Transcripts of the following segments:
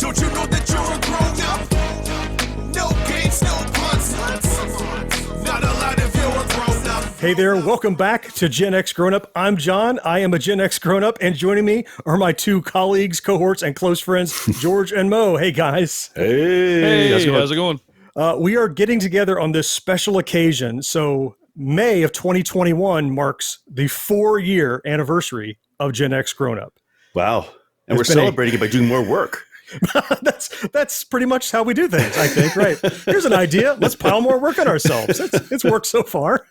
Don't you know that you're a grown up? No games, no puns. Not allowed if you're a grown up. Hey there, welcome back to Gen X Grown Up. I'm John. I am a Gen X Grown Up, and joining me are my two colleagues, cohorts, and close friends, George and Mo. Hey, guys. Hey, how's it going? We are getting together on this special occasion. So May of 2021 marks the 4-year anniversary of Gen X Grown Up. Wow. And we're celebrating it by doing more work. That's pretty much how we do things, I think, right? Here's an idea. Let's pile more work on ourselves. It's worked so far.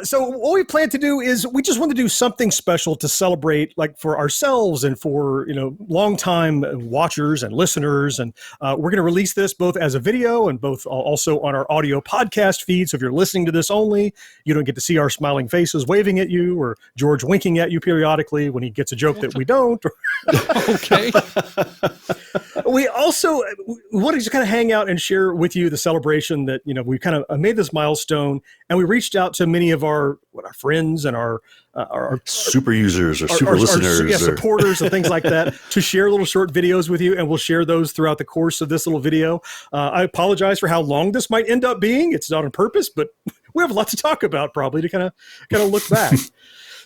So what we plan to do is we just want to do something special to celebrate, like for ourselves and for, longtime watchers and listeners. And we're going to release this both as a video and both also on our audio podcast feed. So if you're listening to this only, you don't get to see our smiling faces waving at you or George winking at you periodically when he gets a joke that we don't. Okay. We also want to just kind of hang out and share with you the celebration that, we kind of made this milestone, and we reached out to many of our friends and our super users or super listeners. Supporters and things like that to share little short videos with you, and we'll share those throughout the course of this little video. I apologize for how long this might end up being. It's not on purpose, but we have a lot to talk about probably to kind of look back.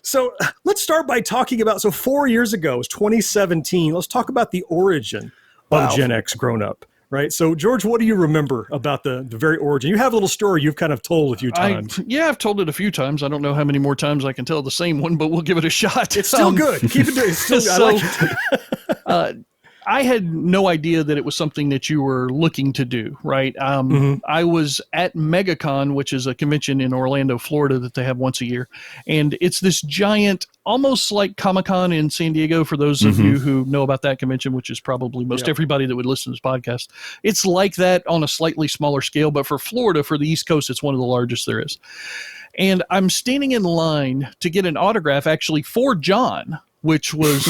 So let's start by talking about, 4 years ago, it was 2017. Let's talk about the origin of Gen X Grown Up, right? So George, what do you remember about the very origin? You have a little story you've kind of told a few times. I've told it a few times. I don't know how many more times I can tell the same one, but we'll give it a shot. It's still good. Keep it doing. It's still, I like it. I had no idea that it was something that you were looking to do, right? I was at MegaCon, which is a convention in Orlando, Florida that they have once a year. And it's this giant, almost like Comic-Con in San Diego, for those of you who know about that convention, which is probably most everybody that would listen to this podcast. It's like that on a slightly smaller scale, but for Florida, for the East Coast, it's one of the largest there is. And I'm standing in line to get an autograph actually for John, which was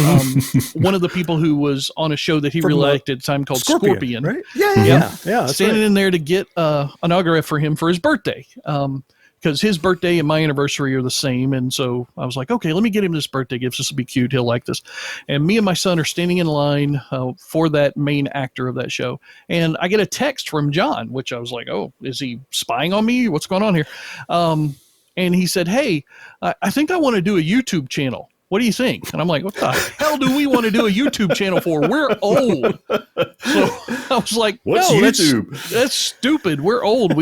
one of the people who was on a show that he really liked at the time called Scorpion. Right? Yeah. Standing in there to get an autograph for him for his birthday. Because his birthday and my anniversary are the same. And so I was like, okay, let me get him this birthday gift. This will be cute. He'll like this. And me and my son are standing in line for that main actor of that show. And I get a text from John, which I was like, oh, is he spying on me? What's going on here? And he said, hey, I think I want to do a YouTube channel. What do you think? And I'm like, what the hell do we want to do a YouTube channel for? We're old. So I was like, what's YouTube? That's stupid. We're old.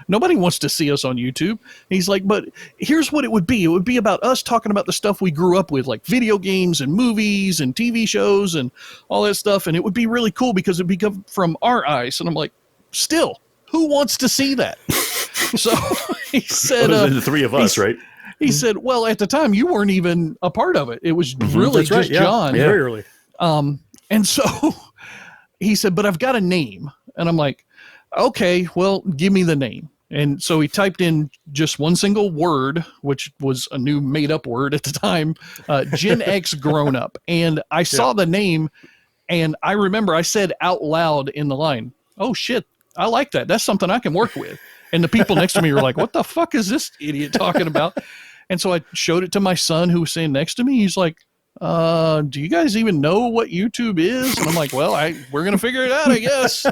Nobody wants to see us on YouTube. And he's like, but here's what it would be. It would be about us talking about the stuff we grew up with, like video games and movies and TV shows and all that stuff. And it would be really cool because it'd become from our eyes. And I'm like, still, who wants to see that? So he said, the three of us, right? He said, well, at the time, you weren't even a part of it. It was really just John. Very early. And so he said, but I've got a name. And I'm like, okay, well, give me the name. And so he typed in just one single word, which was a new made-up word at the time, Gen X Grown Up. And I saw the name, and I remember I said out loud in the line, oh, shit, I like that. That's something I can work with. And the people next to me were like, what the fuck is this idiot talking about? And so I showed it to my son who was sitting next to me. He's like, do you guys even know what YouTube is? And I'm like, well, we're going to figure it out, I guess.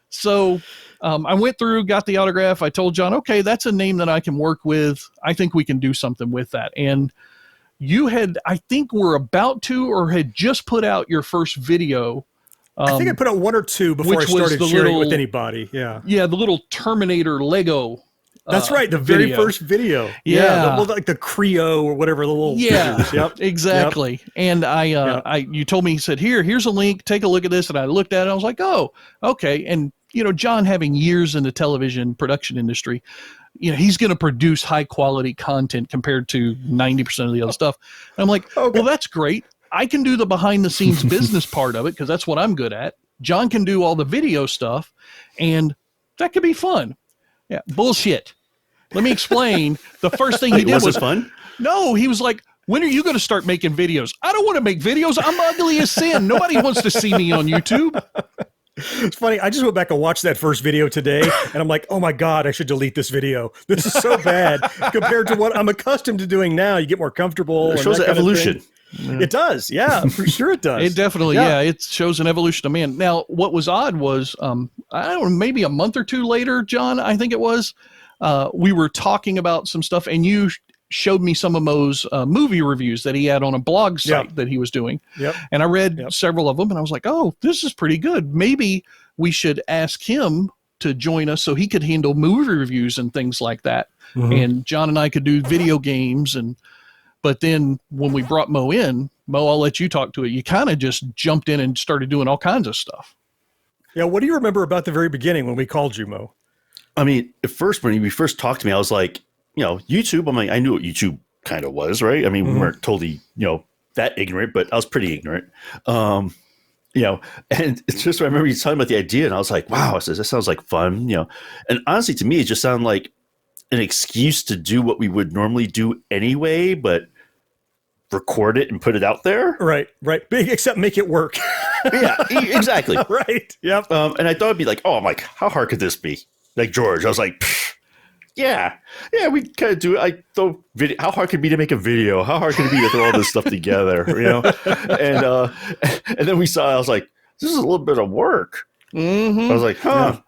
So I went through, got the autograph. I told John, okay, that's a name that I can work with. I think we can do something with that. And you had, I think were about to or had just put out your first video. I think I put out one or two before I started sharing it with anybody. Yeah. Yeah, the little Terminator Lego. That's right. The very first video. Yeah. Like the Creo or whatever the little. Yeah, yep. Exactly. Yep. And you told me, you said, here's a link, take a look at this. And I looked at it. I was like, oh, okay. And, John having years in the television production industry, he's going to produce high quality content compared to 90% of the other stuff. And I'm like, well, that's great. I can do the behind the scenes business part of it because that's what I'm good at. John can do all the video stuff, and that could be fun. Yeah, bullshit. Let me explain. The first thing he did was fun. No, he was like, when are you going to start making videos? I don't want to make videos. I'm ugly as sin. Nobody wants to see me on YouTube. It's funny. I just went back and watched that first video today, and I'm like, oh my God, I should delete this video. This is so bad compared to what I'm accustomed to doing now. You get more comfortable. It shows the evolution. It does. Yeah, for sure it does. It definitely, it shows an evolution of man. Now, what was odd was, I don't know, maybe a month or two later, John, I think it was, we were talking about some stuff, and you showed me some of Mo's movie reviews that he had on a blog site that he was doing. Yep. And I read several of them, and I was like, oh, this is pretty good. Maybe we should ask him to join us so he could handle movie reviews and things like that. Mm-hmm. And John and I could do video games. But then when we brought Mo in, Mo, I'll let you talk to it. You kind of just jumped in and started doing all kinds of stuff. Yeah. What do you remember about the very beginning when we called you, Mo? I mean, at first, when you first talked to me, I was like, YouTube. I'm like, I knew what YouTube kind of was, right? I mean, we weren't totally, that ignorant, but I was pretty ignorant. And it's just, I remember you talking about the idea, and I was like, wow, that sounds like fun, And honestly, to me, it just sounded like an excuse to do what we would normally do anyway, but record it and put it out there. Right. Except make it work. Yeah, exactly. Right. Yep. And I thought it'd be like, I'm like, how hard could this be? Like George, I was like, yeah, we kind of do it. I throw video. How hard could it be to make a video? How hard could it be to throw all this stuff together? And then we saw. I was like, this is a little bit of work. Mm-hmm. I was like, huh. Yeah.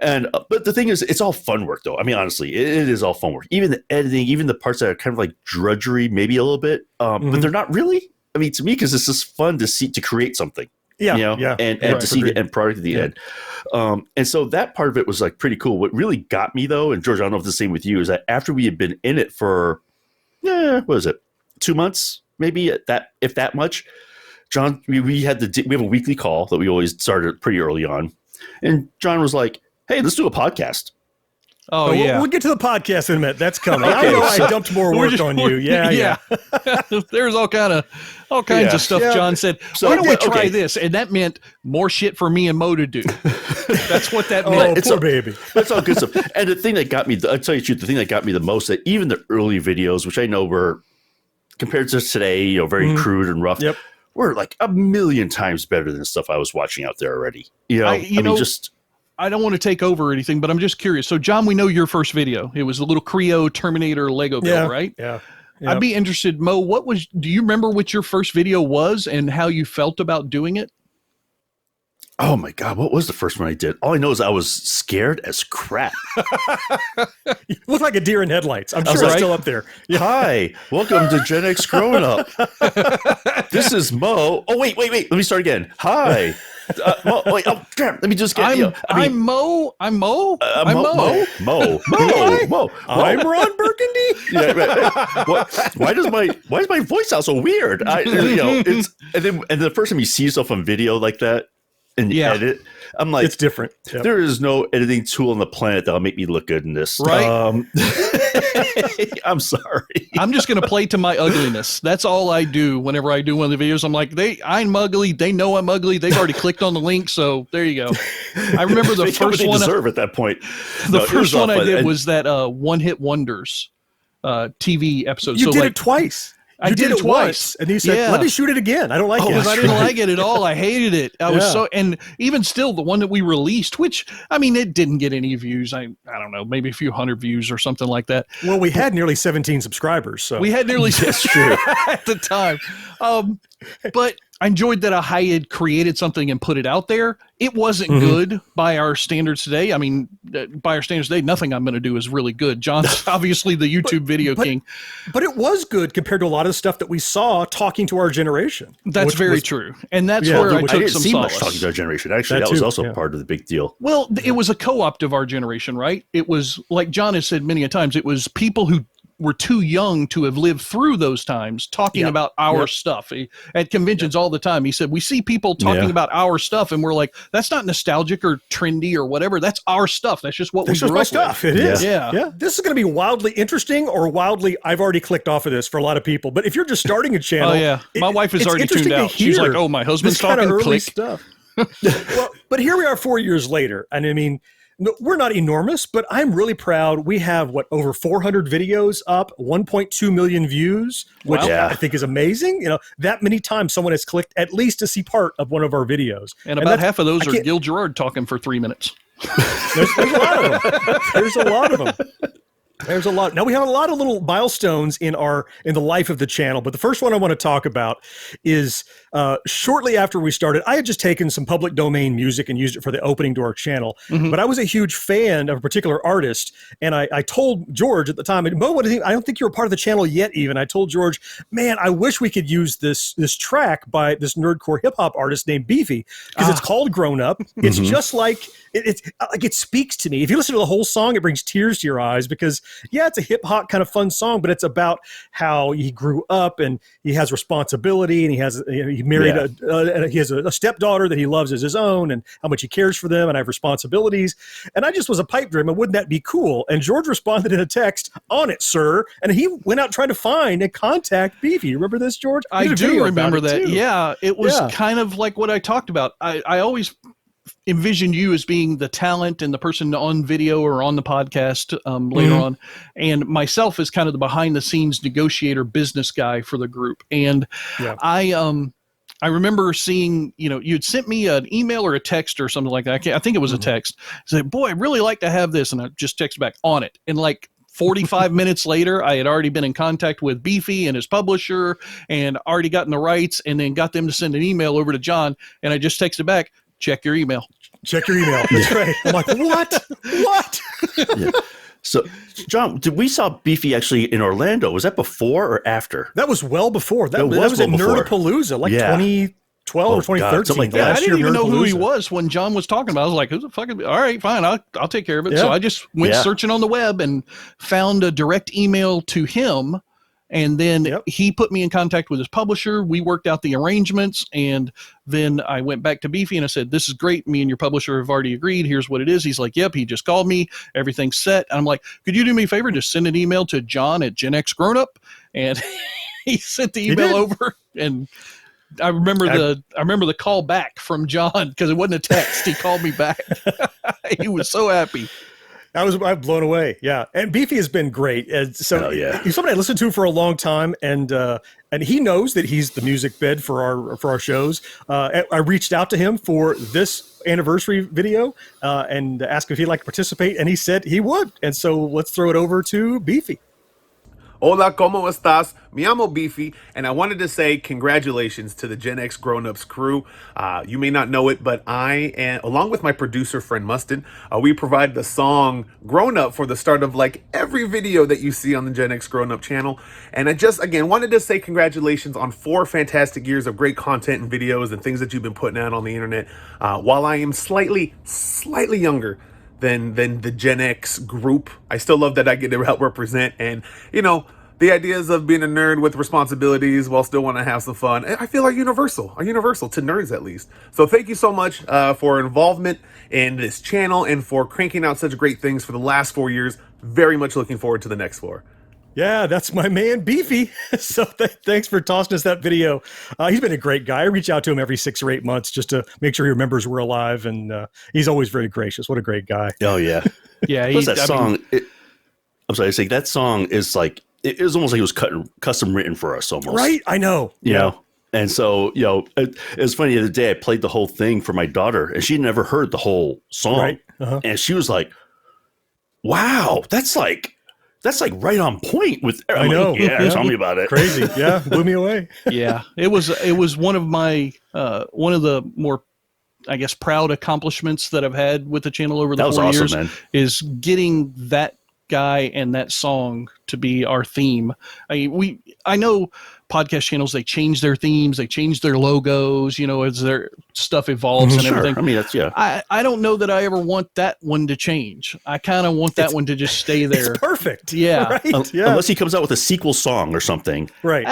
And but the thing is, it's all fun work, though. I mean, honestly, it is all fun work. Even the editing, even the parts that are kind of like drudgery, maybe a little bit, but they're not really. I mean, to me, because it's just fun to create something. And to see the end product at the end. And so that part of it was like pretty cool. What really got me, though, and George, I don't know if it's the same with you, is that after we had been in it for, what is it, 2 months, maybe if that much, John, we have a weekly call that we always started pretty early on. And John was like, hey, let's do a podcast. Oh, yeah. We'll get to the podcast in a minute. That's coming. Okay, I dumped more work on you. Yeah. There's all kinds of stuff John said. So, why don't we try this? And that meant more shit for me and Mo to do. That's what that meant. Poor baby. That's all good stuff. And the thing that got me, I'll tell you the truth, the thing that got me the most, that even the early videos, which I know were, compared to today, very crude and rough, were like a million times better than the stuff I was watching out there already. I don't want to take over or anything, but I'm just curious. So, John, we know your first video. It was a little Creo Terminator Lego build, right? Yeah. I'd be interested, Mo, do you remember what your first video was and how you felt about doing it? Oh my God, what was the first one I did? All I know is I was scared as crap. You look like a deer in headlights. I'm sure it's still up there. Yeah. Hi, welcome to GenXGrownUp. This is Mo. Oh, wait. Let me start again. Hi. Mo, wait, damn. Let me just get I'm Mo. I'm Mo. Mo. I'm Ron Burgundy. Why does my voice sound so weird? It's and the first time you see yourself on video like that and you edit, I'm like, it's different. Yep. There is no editing tool on the planet that'll make me look good in this. Right. I'm sorry. I'm just going to play to my ugliness. That's all I do whenever I do one of the videos. I'm like, I'm ugly. They know I'm ugly. They've already clicked on the link. So there you go. I remember the first one. Deserve at that point. The first one I did was that One Hit Wonders TV episode. You did it twice. I did it twice, and he said, "Let me shoot it again. I don't like it." Because I didn't like it at all. I hated it. I was and even still, the one that we released, which I mean, it didn't get any views. I don't know, maybe a few hundred views or something like that. Well, we had nearly 17 subscribers, so we had nearly that's true at the time. But I enjoyed that I had created something and put it out there. It wasn't good by our standards today. I mean, by our standards today, nothing I'm going to do is really good. John's obviously the YouTube video king. But it was good compared to a lot of stuff that we saw talking to our generation. That's very true. And that's where I took some solace. Much talking to our generation. Actually, that was also part of the big deal. Well, it was a co-opt of our generation, right? It was, like John has said many a times, it was people who were too young to have lived through those times talking about our stuff at conventions all the time. He said, we see people talking about our stuff and we're like, that's not nostalgic or trendy or whatever. That's our stuff. That's just what we grew up stuff. with. It is. Yeah. This is going to be wildly interesting or wildly, I've already clicked off of this for a lot of people, but if you're just starting a channel. My wife is already tuned out. She's like, oh, my husband's talking, click. Stuff. Well, but here we are 4 years later. And I mean, we're not enormous, but I'm really proud. We have over 400 videos up, 1.2 million views, which I think is amazing. That many times someone has clicked at least to see part of one of our videos. And about half of those are Gil Gerard talking for 3 minutes. There's a lot of them. There's a lot of them. There's a lot. Now we have a lot of little milestones in the life of the channel, but the first one I want to talk about is shortly after we started, I had just taken some public domain music and used it for the opening to our channel. But I was a huge fan of a particular artist, and I told George at the time, and Mo, I don't think you were part of the channel yet. Even I told George, man, I wish we could use this track by this nerdcore hip hop artist named Beefy because it's called Grown Up. It's just like it speaks to me. If you listen to the whole song, it brings tears to your eyes because, yeah, it's a hip hop kind of fun song, but it's about how he grew up and he has responsibility and he married he has a stepdaughter that he loves as his own and how much he cares for them and I have responsibilities. And I just was a pipe dream. And wouldn't that be cool? And George responded in a text, "On it, sir." And he went out trying to find and contact Beefy. You remember this, George? I do remember that. Too. Yeah, it was kind of like what I talked about. I always envisioned you as being the talent and the person on video or on the podcast later on, and myself as kind of the behind the scenes negotiator business guy for the group. And I remember seeing, you'd sent me an email or a text or something like that. I think it was a text. Said, "Boy, I'd really like to have this." And I just texted back, "On it." And like 45 minutes later, I had already been in contact with Beefy and his publisher and already gotten the rights and then got them to send an email over to John. And I just texted back, "Check your email." Check your email. That's right. I'm like, what? What? So, John, we saw Beefy actually in Orlando. Was that before or after? That was well before. That was at Nerdapalooza, like 2012 or 2013. God, something like that. I didn't even know who he was when John was talking about it. I was like, "Who's the fucking?" All right, fine. I'll take care of it. Yeah. So I just went searching on the web and found a direct email to him. And then he put me in contact with his publisher. We worked out the arrangements. And then I went back to Beefy and I said, "This is great. Me and your publisher have already agreed. Here's what it is." He's like, "Yep." He just called me. Everything's set. And I'm like, "Could you do me a favor? Just send an email to John at GenXGrownUp." And he sent the email over. And I remember the call back from John because it wasn't a text. He called me back. He was so happy. I'm blown away. Yeah. And Beefy has been great. And so he's somebody I listened to for a long time. And he knows that he's the music bed for our shows. I reached out to him for this anniversary video and asked if he'd like to participate. And he said he would. And so let's throw it over to Beefy. Hola, ¿cómo estás? Me llamo Beefy, and I wanted to say congratulations to the Gen X Grown-Ups crew. You may not know it, but I, and along with my producer friend Mustin, we provide the song Grown Up for the start of like every video that you see on the Gen X Grown-Up channel. And I just, again, wanted to say congratulations on 4 fantastic years of great content and videos and things that you've been putting out on the internet. While I am slightly younger than the Gen X group, I still love that I get to help represent, and the ideas of being a nerd with responsibilities while still want to have some fun, I feel are universal to nerds at least. So thank you so much for involvement in this channel and for cranking out such great things for the last 4 years. Very much looking forward to the next 4. Yeah, that's my man, Beefy. So thanks for tossing us that video. He's been a great guy. I reach out to him every 6 or 8 months just to make sure he remembers we're alive, and he's always very gracious. What a great guy. Oh, yeah. Yeah. That song is like, it was almost like it was custom written for us almost. Right? I know. You know? And so, it was funny the other day I played the whole thing for my daughter, and she never heard the whole song. Right. And she was like, "Wow, that's like right on point with." I know. Tell me about it. Crazy. Yeah. Blew me away. Yeah. It was one of my, one of the more, I guess, proud accomplishments that I've had with the channel over the 4 years, man. Is getting that guy and that song to be our theme. I know podcast channels, they change their themes, they change their logos, as their stuff evolves and everything. I mean, that's I don't know that I ever want that one to change. I kind of want that one to just stay there. It's perfect. Yeah. Right? Unless he comes out with a sequel song or something. Right.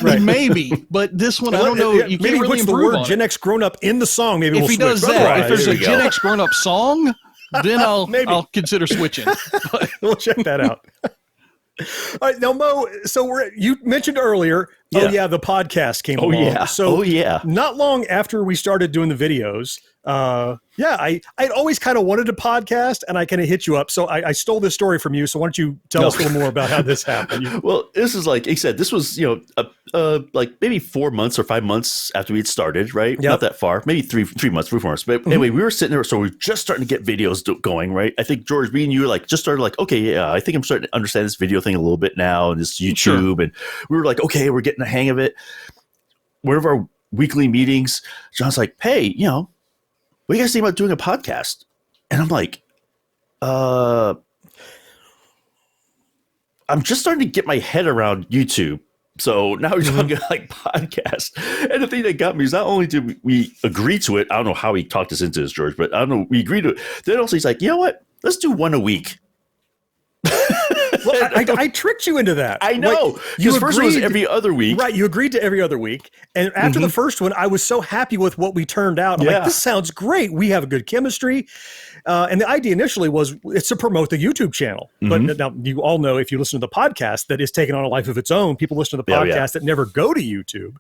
Maybe. But this one, I don't know. You maybe can't really puts the word Gen X Grown Up in the song. Maybe if we'll he switch. does that, Right. if there's a Gen X Grown Up song, then I'll consider switching. We'll check that out. All right, now Mo, so you mentioned earlier, the podcast came along. Yeah. So not long after we started doing the videos, I'd always kind of wanted to podcast, and I kind of hit you up. So I stole this story from you. So why don't you tell us a little more about how this happened? Well, this is like he said, this was, a like maybe 4 months or 5 months after we had started, right? Yep. Not that far, maybe 3 months, 4 months. But anyway, we were sitting there, so we were just starting to get videos going, right? I think George, me and you were like just started like, okay, yeah, I think I'm starting to understand this video thing a little bit now, and this YouTube, and we were like, okay, we're getting the hang of it. One of our weekly meetings, John's like, hey, you know, what do you guys think about doing a podcast? And I'm like, I'm just starting to get my head around YouTube. So now we're talking like podcast. And the thing that got me is not only did we agree to it, I don't know how he talked us into this, George, but I don't know, we agreed to it. Then also he's like, you know what? Let's do one a week. Well, I tricked you into that. I know. Because first it was every other week. Right. You agreed to every other week. And after the first one, I was so happy with what we turned out. I'm like, this sounds great. We have a good chemistry. And the idea initially was it's to promote the YouTube channel. But now you all know, if you listen to the podcast, that is taking on a life of its own. People listen to the podcast that never go to YouTube.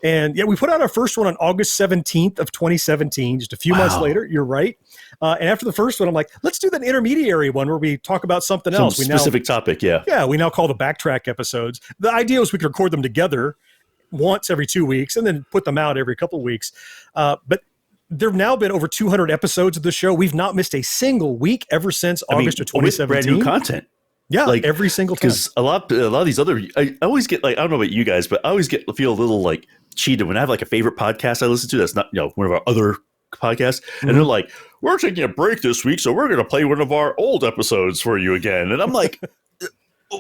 And yeah, we put out our first one on August 17th of 2017, just a few months later. You're right. And after the first one, I'm like, let's do that intermediary one where we talk about something else. Specific topic, yeah. Yeah, we now call the backtrack episodes. The idea was we could record them together once every 2 weeks and then put them out every couple of weeks. But there have now been over 200 episodes of the show. We've not missed a single week ever since August of 2017. With brand new content. Yeah, like every single time. Because a lot of these other, I always get like, I don't know about you guys, but I always feel a little like cheated when I have like a favorite podcast I listen to that's not, you know, one of our other podcasts, and they're like, we're taking a break this week, so we're going to play one of our old episodes for you again. And I'm like,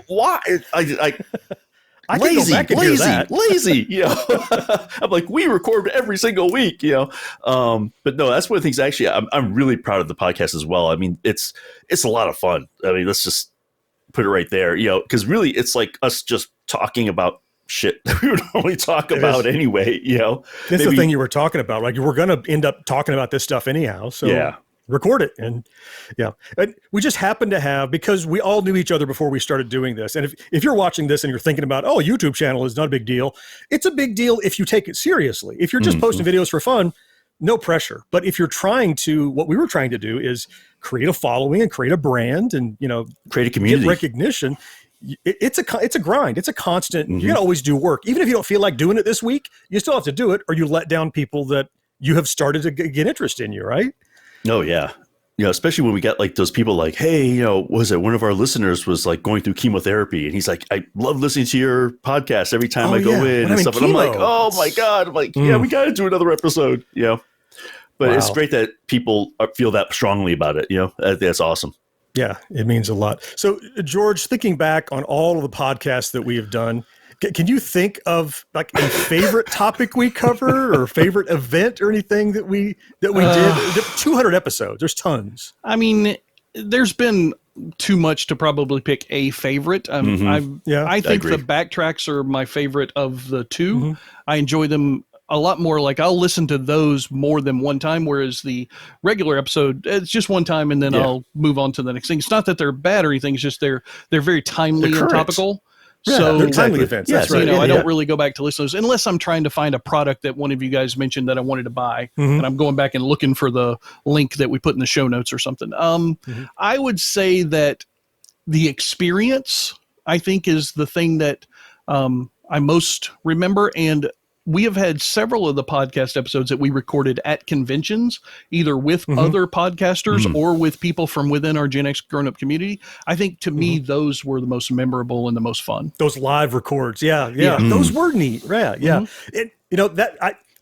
why? I lazy. You know, I'm like, we record every single week, you know. But no, that's one of the things. Actually, I'm really proud of the podcast as well. I mean, it's a lot of fun. I mean, let's just put it right there, you know, because really, it's like us just talking about shit that we would normally talk about anyway, you know. That's the thing you were talking about. Like, we're going to end up talking about this stuff anyhow. So record it. And and we just happen to have, because we all knew each other before we started doing this. And if you're watching this and you're thinking about, oh, YouTube channel is not a big deal. It's a big deal if you take it seriously. If you're just posting videos for fun, no pressure. But if you're trying to, what we were trying to do is create a following and create a brand and, you know, create a community, get recognition. It's a grind. It's a constant. You can always do work. Even if you don't feel like doing it this week, you still have to do it, or you let down people that you have started to get interest in you, right? Oh, yeah. You know, especially when we got like those people like, hey, you know, was it one of our listeners was like going through chemotherapy, and he's like, I love listening to your podcast every time I go in and stuff. And I'm like, oh my God. I'm like, yeah, we got to do another episode, you know. But it's great that people feel that strongly about it, you know. That's awesome. Yeah, it means a lot. So, George, thinking back on all of the podcasts that we have done, can you think of like a favorite topic we cover or favorite event or anything that we did? 200 episodes. There's tons. I mean, there's been too much to probably pick a favorite. I think the backtracks are my favorite of the two. I enjoy them a lot more. Like, I'll listen to those more than one time, whereas the regular episode, it's just one time and then I'll move on to the next thing. It's not that they're bad or anything. It's just they're very timely and topical. Yeah, so they're timely events. That's right. You know, I don't really go back to listen to those unless I'm trying to find a product that one of you guys mentioned that I wanted to buy, and I'm going back and looking for the link that we put in the show notes or something. I would say that the experience, I think, is the thing that I most remember. And we have had several of the podcast episodes that we recorded at conventions, either with other podcasters or with people from within our Gen X Grown Up community. I think, to me, those were the most memorable and the most fun. Those live records. Yeah. Those were neat. Yeah. You know,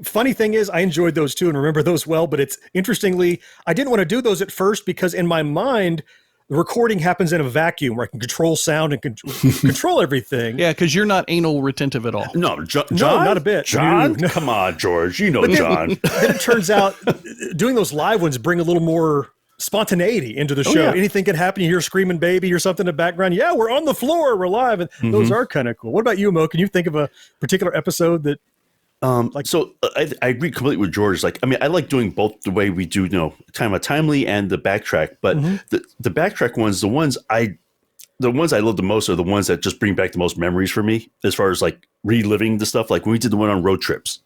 funny thing is, I enjoyed those too and remember those well, but it's interestingly, I didn't want to do those at first because in my mind, the recording happens in a vacuum where I can control sound and control everything. Yeah, because you're not anal retentive at all. No, John, no, not a bit. John, come on, George. You know John. Then it turns out doing those live ones bring a little more spontaneity into the show. Yeah. Anything can happen. You hear screaming baby or something in the background. Yeah, we're on the floor. We're live. And those are kind of cool. What about you, Mo? Can you think of a particular episode that so I agree completely with George. Like, I mean, I like doing both the way we do, you know, timely and the backtrack, but the backtrack ones, the ones I love the most are the ones that just bring back the most memories for me as far as like reliving the stuff. Like when we did the one on road trips.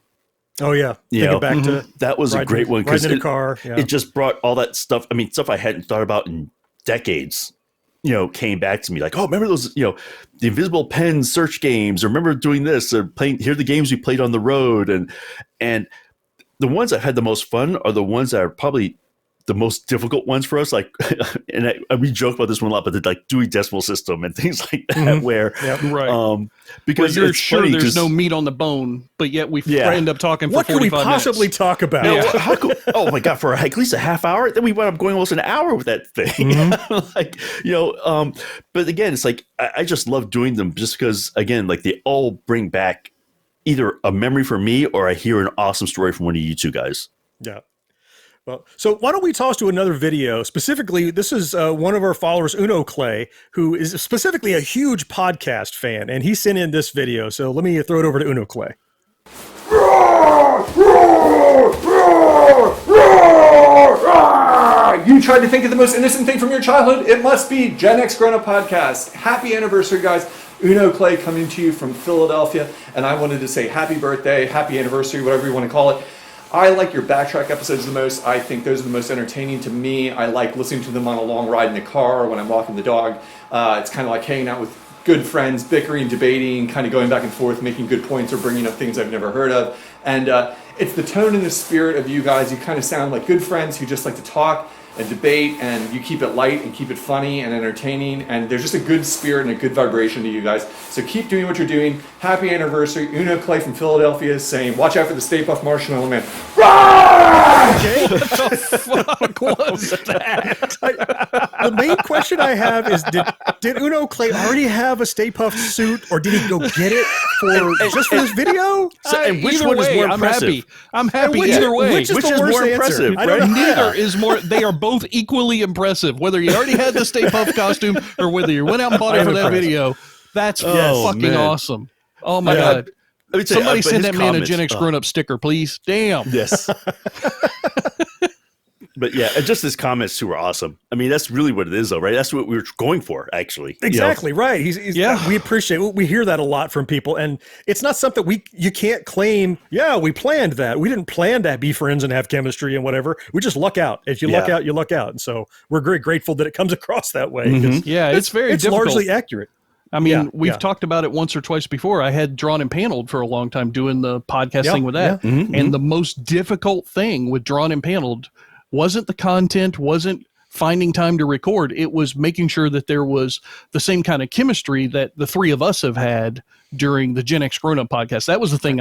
Oh yeah. Thinking back to that was a great one. Riding in a car. It just brought all that stuff. I mean, stuff I hadn't thought about in decades. came back to me like, oh, remember those, the invisible pen search games, or remember doing this, or playing, here are the games we played on the road. And the ones that had the most fun are the ones that are probably the most difficult ones for us. Like, and we joke about this one a lot, but the like Dewey Decimal System and things like that, where, right. Because you're sure there's no meat on the bone, but yet we end up talking for 45 minutes. What could we possibly talk about? No, how cool, oh my God, for at least a half hour. Then we wound up going almost an hour with that thing. But again, it's like, I just love doing them just because, again, like they all bring back either a memory for me or I hear an awesome story from one of you two guys. Yeah. Well, so why don't we toss to another video? Specifically, this is one of our followers, Uno Clay, who is specifically a huge podcast fan, and he sent in this video. So let me throw it over to Uno Clay. You tried to think of the most innocent thing from your childhood? It must be Gen X Grown Up Podcast. Happy anniversary, guys. Uno Clay coming to you from Philadelphia, and I wanted to say happy birthday, happy anniversary, whatever you want to call it. I like your backtrack episodes the most. I think those are the most entertaining to me. I like listening to them on a long ride in the car or when I'm walking the dog. It's kind of like hanging out with good friends, bickering, debating, kind of going back and forth, making good points or bringing up things I've never heard of. And it's the tone and the spirit of you guys. You kind of sound like good friends who just like to talk and debate, and you keep it light and keep it funny and entertaining, and there's just a good spirit and a good vibration to you guys. So keep doing what you're doing. Happy anniversary. Uno Clay from Philadelphia is saying, watch out for the Stay Puft Marshmallow Man. Okay. What the fuck was that? The main question I have is, did Uno Clay already have a Stay Puft suit, or did he go get it just for this video? And which Either one is way, more I'm impressive? happy. I'm happy Which- either way. which is Which the is worst more answer? impressive, I don't right? know. Neither is more. They are both equally impressive. Whether you already had the Stay Puft costume or whether you went out and bought it I'm for that impressed. video, that's Oh, fucking man. awesome. Oh my Yeah. God! Let me tell you, Somebody but send his that man a comments- Gen X Grown Up sticker, please. Damn. Yes. But yeah, and just his comments too were awesome. I mean, that's really what it is, though, right? That's what we were going for, actually. Exactly right. He's Yeah. We appreciate. We hear that a lot from people, and it's not something you can't claim. Yeah, we planned that. We didn't plan to be friends and have chemistry and whatever. We just luck out. If you luck Yeah. out, you luck out. And so we're very grateful that it comes across that way. Mhm. 'cause Yeah, it's very it's difficult. largely accurate. I mean, Yeah, we've yeah. talked about it once or twice before. I had Drawn and Paneled for a long time doing the podcast Yeah, thing with that. yeah. Mhm, And the most difficult thing with Drawn and Paneled wasn't the content, wasn't finding time to record. It was making sure that there was the same kind of chemistry that the three of us have had during the Gen X Grown Up podcast. That was the thing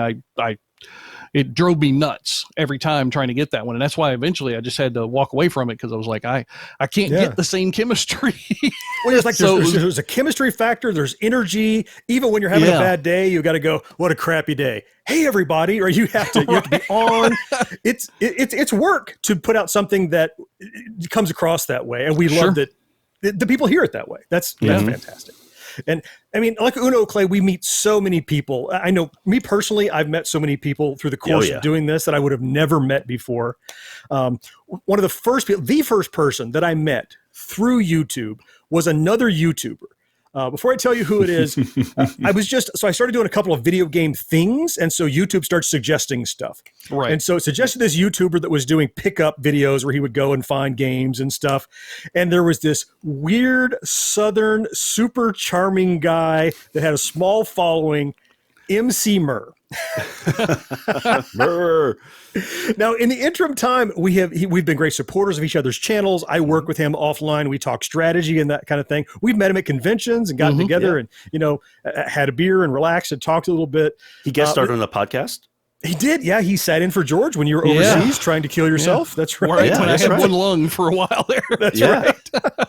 it drove me nuts every time trying to get that one. And that's why eventually I just had to walk away from it, because I was like, I can't Yeah. get the same chemistry. Well, it's like So there's a chemistry factor. There's energy. Even when you're having a Yeah. bad day, you got to go, what a crappy day. Hey, everybody. Or you have to be on. It's work to put out something that comes across that way. And we Sure. love that the people hear it that way. That's fantastic. And I mean, like Uno Clay, we meet so many people. I know me personally, I've met so many people through the course yeah. of doing this that I would have never met before. One of the first people, the first person that I met through YouTube was another YouTuber. Before I tell you who it is, I started doing a couple of video game things. And so YouTube starts suggesting stuff. Right. And so it suggested this YouTuber that was doing pickup videos where he would go and find games and stuff. And there was this weird Southern, super charming guy that had a small following, MC Murr. Brr. Now, in the interim time, we've been great supporters of each other's channels. I work with him offline. We talk strategy and that kind of thing. We've met him at conventions and gotten together and, had a beer and relaxed and talked a little bit. He guest started on the podcast. He did. Yeah. He sat in for George when you were Yeah. overseas trying to kill yourself. That's right. Right, Yeah, when I that's had right. one lung for a while there. That's Yeah. right.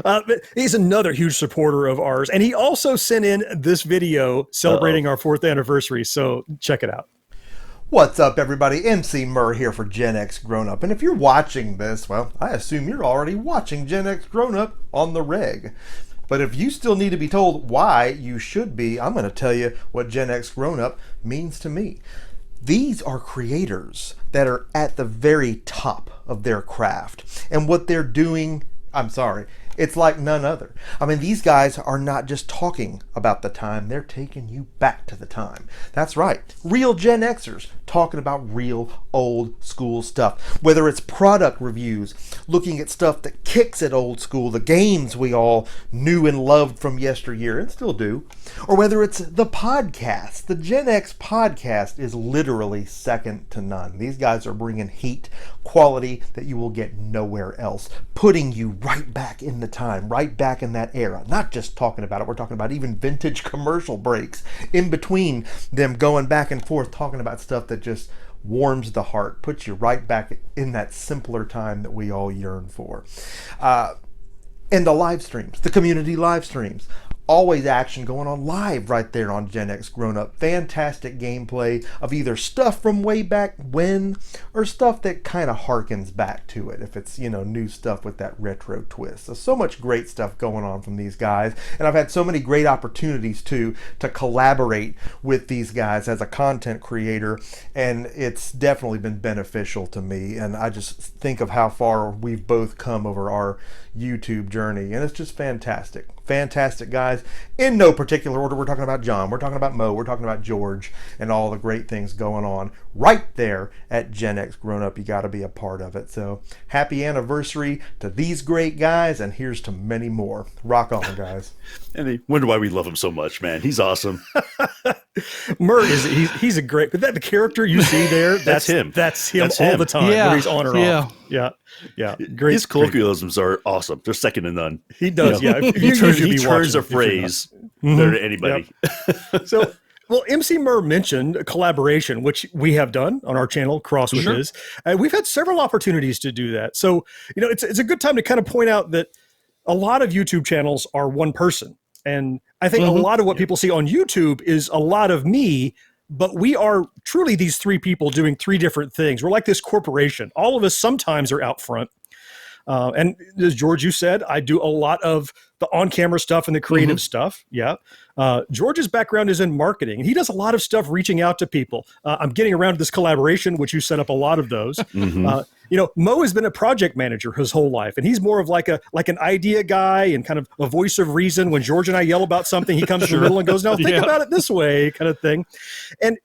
But he's another huge supporter of ours. And he also sent in this video celebrating our 4th anniversary. So check it out. What's up, everybody? MC Murr here for Gen X Grown Up. And if you're watching this, well, I assume you're already watching Gen X Grown Up on the reg. But if you still need to be told why you should be, I'm going to tell you what Gen X Grown Up means to me. These are creators that are at the very top of their craft. And what they're doing, it's like none other. I mean, these guys are not just talking about the time, they're taking you back to the time. That's right. Real Gen Xers talking about real old school stuff. Whether it's product reviews, looking at stuff that kicks at old school, the games we all knew and loved from yesteryear and still do, or whether it's the podcast. The Gen X podcast is literally second to none. These guys are bringing heat, quality that you will get nowhere else, putting you right back in the time, right back in that era. Not just talking about it, we're talking about even vintage commercial breaks in between them, going back and forth talking about stuff that just warms the heart, puts you right back in that simpler time that we all yearn for. And the live streams, the community live streams. Always action going on live right there on Gen X Grown Up. Fantastic gameplay of either stuff from way back when or stuff that kind of harkens back to it, if it's, new stuff with that retro twist. So much great stuff going on from these guys, and I've had so many great opportunities to collaborate with these guys as a content creator, and it's definitely been beneficial to me. And I just think of how far we've both come over our YouTube journey, and it's just fantastic. Fantastic guys. In no particular order, we're talking about John, we're talking about Mo, we're talking about George, and all the great things going on right there at Gen X Grown Up. You got to be a part of it. So happy anniversary to these great guys, and here's to many more. Rock on, guys. And they wonder why we love him so much, man. He's awesome. Murr he's a great, but the character you see there, that's him. That's him all the time. Yeah. Whether he's on or off. Yeah. Great. His colloquialisms are awesome. They're second to none. He does. Yeah. If He turns a phrase better than anybody. Yep. So, well, MC Murr mentioned collaboration, which we have done on our channel, Cross with His. We've had several opportunities to do that. So, it's a good time to kind of point out that a lot of YouTube channels are one person. And I think a lot of what people see on YouTube is a lot of me, but we are truly these three people doing three different things. We're like this corporation. All of us sometimes are out front. And as George, you said, I do a lot of the on-camera stuff and the creative stuff. Yeah. George's background is in marketing. He does a lot of stuff reaching out to people. I'm getting around to this collaboration, which you set up a lot of those. Mo has been a project manager his whole life, and he's more of like an idea guy and kind of a voice of reason. When George and I yell about something, he comes in the middle and goes, "No, think about it this way," kind of thing. And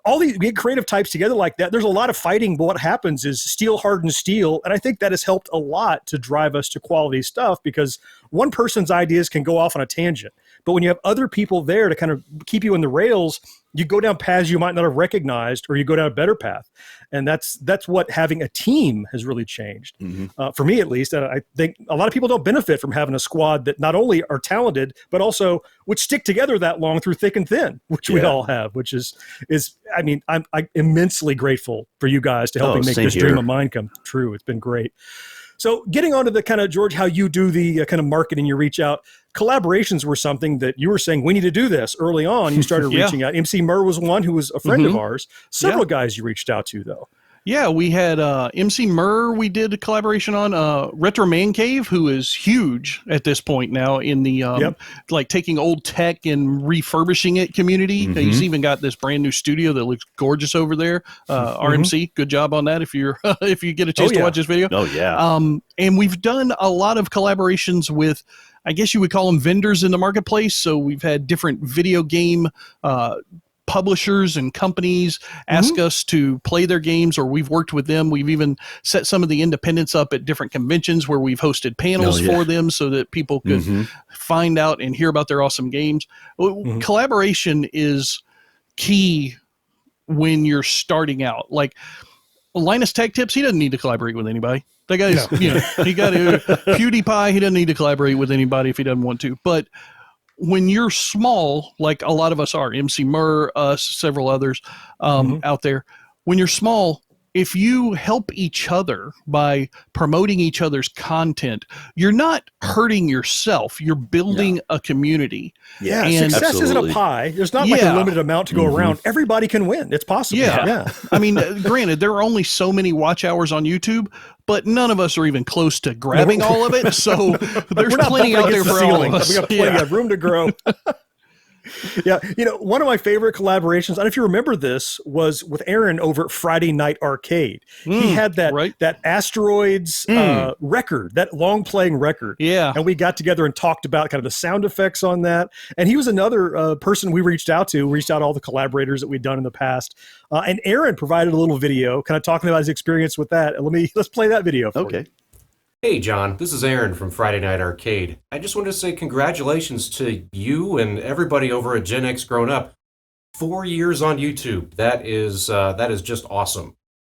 all these big creative types together like that, there's a lot of fighting, but what happens is steel hardens steel. And I think that has helped a lot to drive us to quality stuff, because one person's ideas can go off on a tangent. But when you have other people there to kind of keep you in the rails, you go down paths you might not have recognized, or you go down a better path. And that's what having a team has really changed. For me, at least. And I think a lot of people don't benefit from having a squad that not only are talented, but also would stick together that long through thick and thin, which we all have, which is I'm immensely grateful for you guys to helping make this dream of mine come true. It's been great. So getting on to the kind of, George, how you do the kind of marketing, you reach out. Collaborations were something that you were saying, we need to do this early on. You started reaching out. MC Murr was one who was a friend of ours. Several guys you reached out to, though. Yeah, we had MC Murr, we did a collaboration on Retro Man Cave, who is huge at this point now in the like taking old tech and refurbishing it community. He's even got this brand new studio that looks gorgeous over there. RMC, good job on that if you're if you get a chance to watch this video. Oh yeah. And we've done a lot of collaborations with, I guess you would call them vendors in the marketplace. So we've had different video game publishers and companies ask us to play their games, or we've worked with them. We've even set some of the independents up at different conventions where we've hosted panels for them so that people could find out and hear about their awesome games. Collaboration is key when you're starting out. Like Linus Tech Tips, he doesn't need to collaborate with anybody. That guy's, he got PewDiePie. He doesn't need to collaborate with anybody if he doesn't want to. But when you're small, like a lot of us are, MC Murr, us, several others out there, when you're small, if you help each other by promoting each other's content, you're not hurting yourself. You're building a community. Yeah, and success isn't a pie. There's not like a limited amount to go around. Everybody can win. It's possible. Yeah. I mean, granted, there are only so many watch hours on YouTube, but none of us are even close to grabbing all of it. So there's plenty out there for all of us. We got plenty of room to grow. Yeah, one of my favorite collaborations, I don't know if you remember this, was with Aaron over at Friday Night Arcade. He had that Asteroids record, that long playing record. Yeah. And we got together and talked about kind of the sound effects on that. And he was another person we reached out to all the collaborators that we'd done in the past. And Aaron provided a little video kind of talking about his experience with that. Let's play that video for you. Hey John, this is Aaron from Friday Night Arcade. I just wanted to say congratulations to you and everybody over at Gen X Grown Up. 4 years on YouTube. That is just awesome.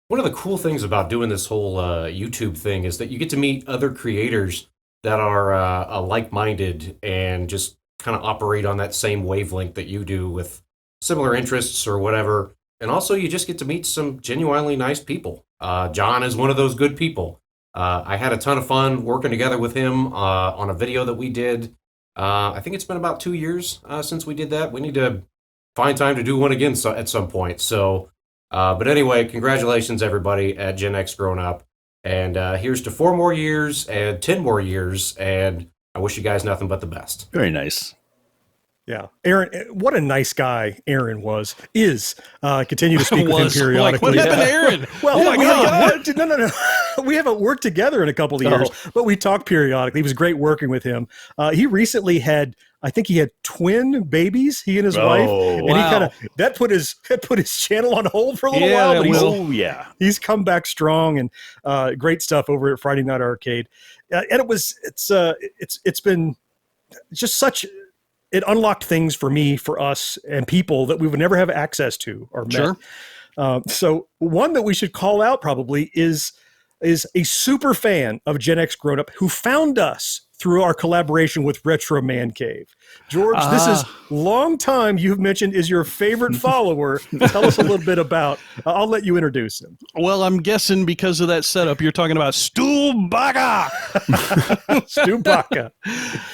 One of the cool things about doing this whole YouTube thing is that you get to meet other creators that are like-minded and just kind of operate on that same wavelength that you do with similar interests or whatever. And also you just get to meet some genuinely nice people. John is one of those good people. I had a ton of fun working together with him on a video that we did. I think it's been about 2 years since we did that. We need to find time to do one again at some point. So, but anyway, congratulations everybody at Gen X Grown Up. And here's to 4 more years and 10 more years. And I wish you guys nothing but the best. Very nice. Yeah. Aaron, what a nice guy Aaron is. Continue to speak with him periodically. What happened to Aaron? Well, no. We haven't worked together in a couple of years, but we talk periodically. It was great working with him. He recently had twin babies, he and his wife. And he that put his channel on hold for a little while. But he's come back strong, and great stuff over at Friday Night Arcade. And it's been just such... It unlocked things for me, for us, and people that we would never have access to or met. Sure. So one that we should call out probably is a super fan of Gen X Grown Up who found us through our collaboration with Retro Man Cave. George, this is long time you've mentioned is your favorite follower. Tell us a little bit about, I'll let you introduce him. Well, I'm guessing because of that setup, you're talking about Stu Baca. Stu Baca.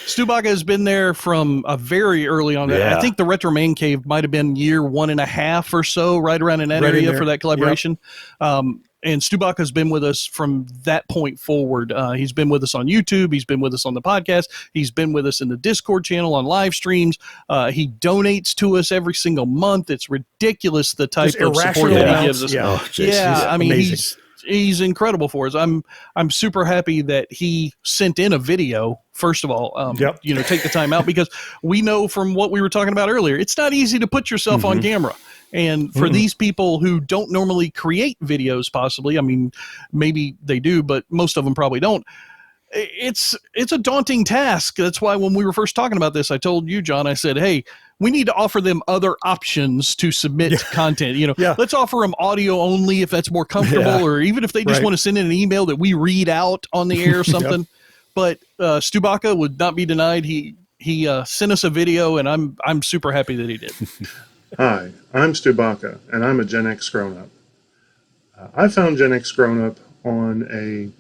Stu Baca has been there from a very early on. Yeah. I think the Retro Man Cave might have been year 1.5 or so, right around in that area for that collaboration. Yep. And Stu Baca has been with us from that point forward. He's been with us on YouTube. He's been with us on the podcast. He's been with us in the Discord channel on live streams. He donates to us every single month. It's ridiculous the type of support that he gives us. Yeah, I mean, amazing. He's incredible for us. I'm super happy that he sent in a video. First of all, take the time out, because we know from what we were talking about earlier, it's not easy to put yourself on camera. And for these people who don't normally create videos, possibly, I mean, maybe they do, but most of them probably don't. It's a daunting task. That's why when we were first talking about this, I told you, John, I said, hey, we need to offer them other options to submit content. Let's offer them audio only if that's more comfortable, or even if they just want to send in an email that we read out on the air or something. But Stu Baca would not be denied. He sent us a video, and I'm super happy that he did. Hi, I'm Stu Baca, and I'm a Gen X Grown Up. I found Gen X Grown Up on a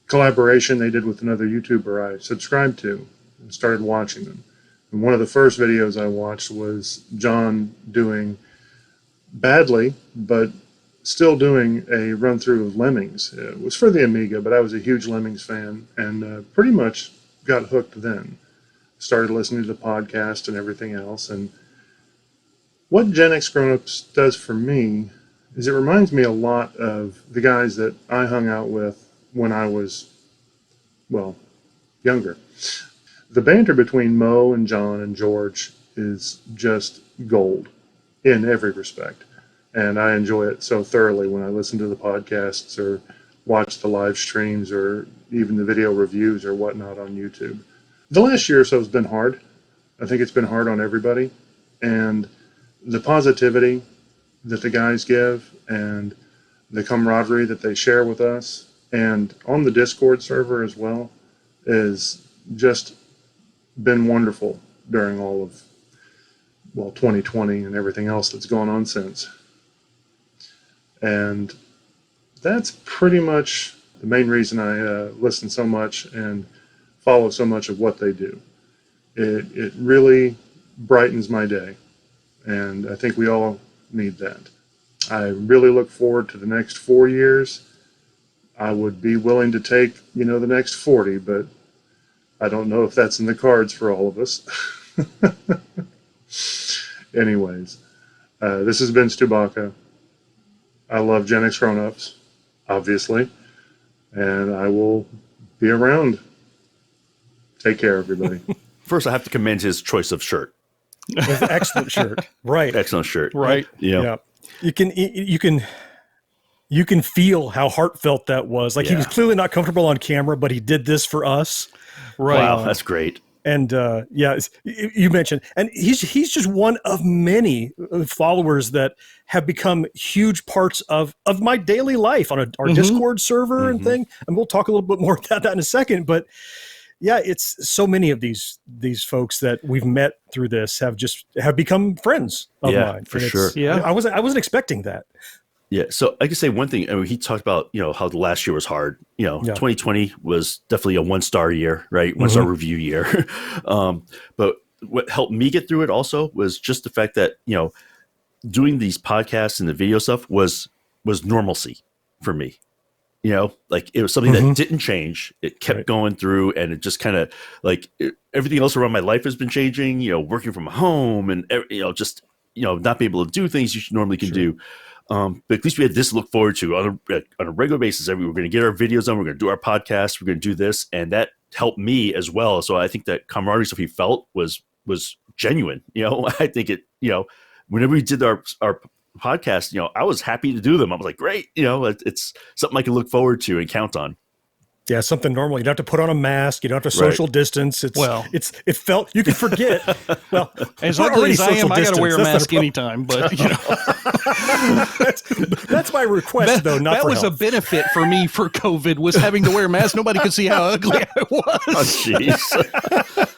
collaboration they did with another YouTuber I subscribed to and started watching them. And one of the first videos I watched was John doing badly, but still doing a run-through of Lemmings. It was for the Amiga, but I was a huge Lemmings fan and pretty much got hooked then. Started listening to the podcast and everything else, and what Gen X Grown Ups does for me is it reminds me a lot of the guys that I hung out with when I was, younger. The banter between Mo and John and George is just gold in every respect. And I enjoy it so thoroughly when I listen to the podcasts or watch the live streams or even the video reviews or whatnot on YouTube. The last year or so has been hard. I think it's been hard on everybody. And the positivity that the guys give and the camaraderie that they share with us and on the Discord server as well is just been wonderful during all of 2020 and everything else that's gone on since. And that's pretty much the main reason I listen so much and follow so much of what they do. It really brightens my day. And I think we all need that. I really look forward to the next 4 years. I would be willing to take, the next 40, but I don't know if that's in the cards for all of us. Anyways, this has been Stubaka. I love Gen X Grown-Ups, obviously, and I will be around. Take care, everybody. First, I have to commend his choice of shirt. Excellent shirt. Right. Excellent shirt. Right. Yeah. You can feel how heartfelt that was. Like he was clearly not comfortable on camera, but he did this for us. Right. Wow, that's great. And you mentioned, and he's just one of many followers that have become huge parts of my daily life on our Discord server and thing. And we'll talk a little bit more about that in a second. But yeah, it's so many of these folks that we've met through this have become friends of mine. For And sure. Yeah. I wasn't expecting that. Yeah. So I can say one thing. I mean, he talked about, how the last year was hard. 2020 was definitely a 1-star year, right? 1-star review year. But what helped me get through it also was just the fact that, doing these podcasts and the video stuff was normalcy for me. Like it was something that didn't change. It kept going through, and it just kind of everything else around my life has been changing, working from home and, not being able to do things you normally can do. But at least we had this to look forward to on a regular basis. We're going to get our videos on. We're going to do our podcast. We're going to do this. And that helped me as well. So I think that camaraderie stuff he felt was genuine. I think it, whenever we did our podcast, I was happy to do them. I was like, great. It's something I can look forward to and count on. Yeah, something normal. You don't have to put on a mask. You don't have to social distance. It felt you can forget. Well, as ugly as I am, I got to wear a mask anytime. But that's my request, though. Not that for was health. a benefit for me for COVID was having to wear a mask. Nobody could see how ugly I was. Oh, jeez.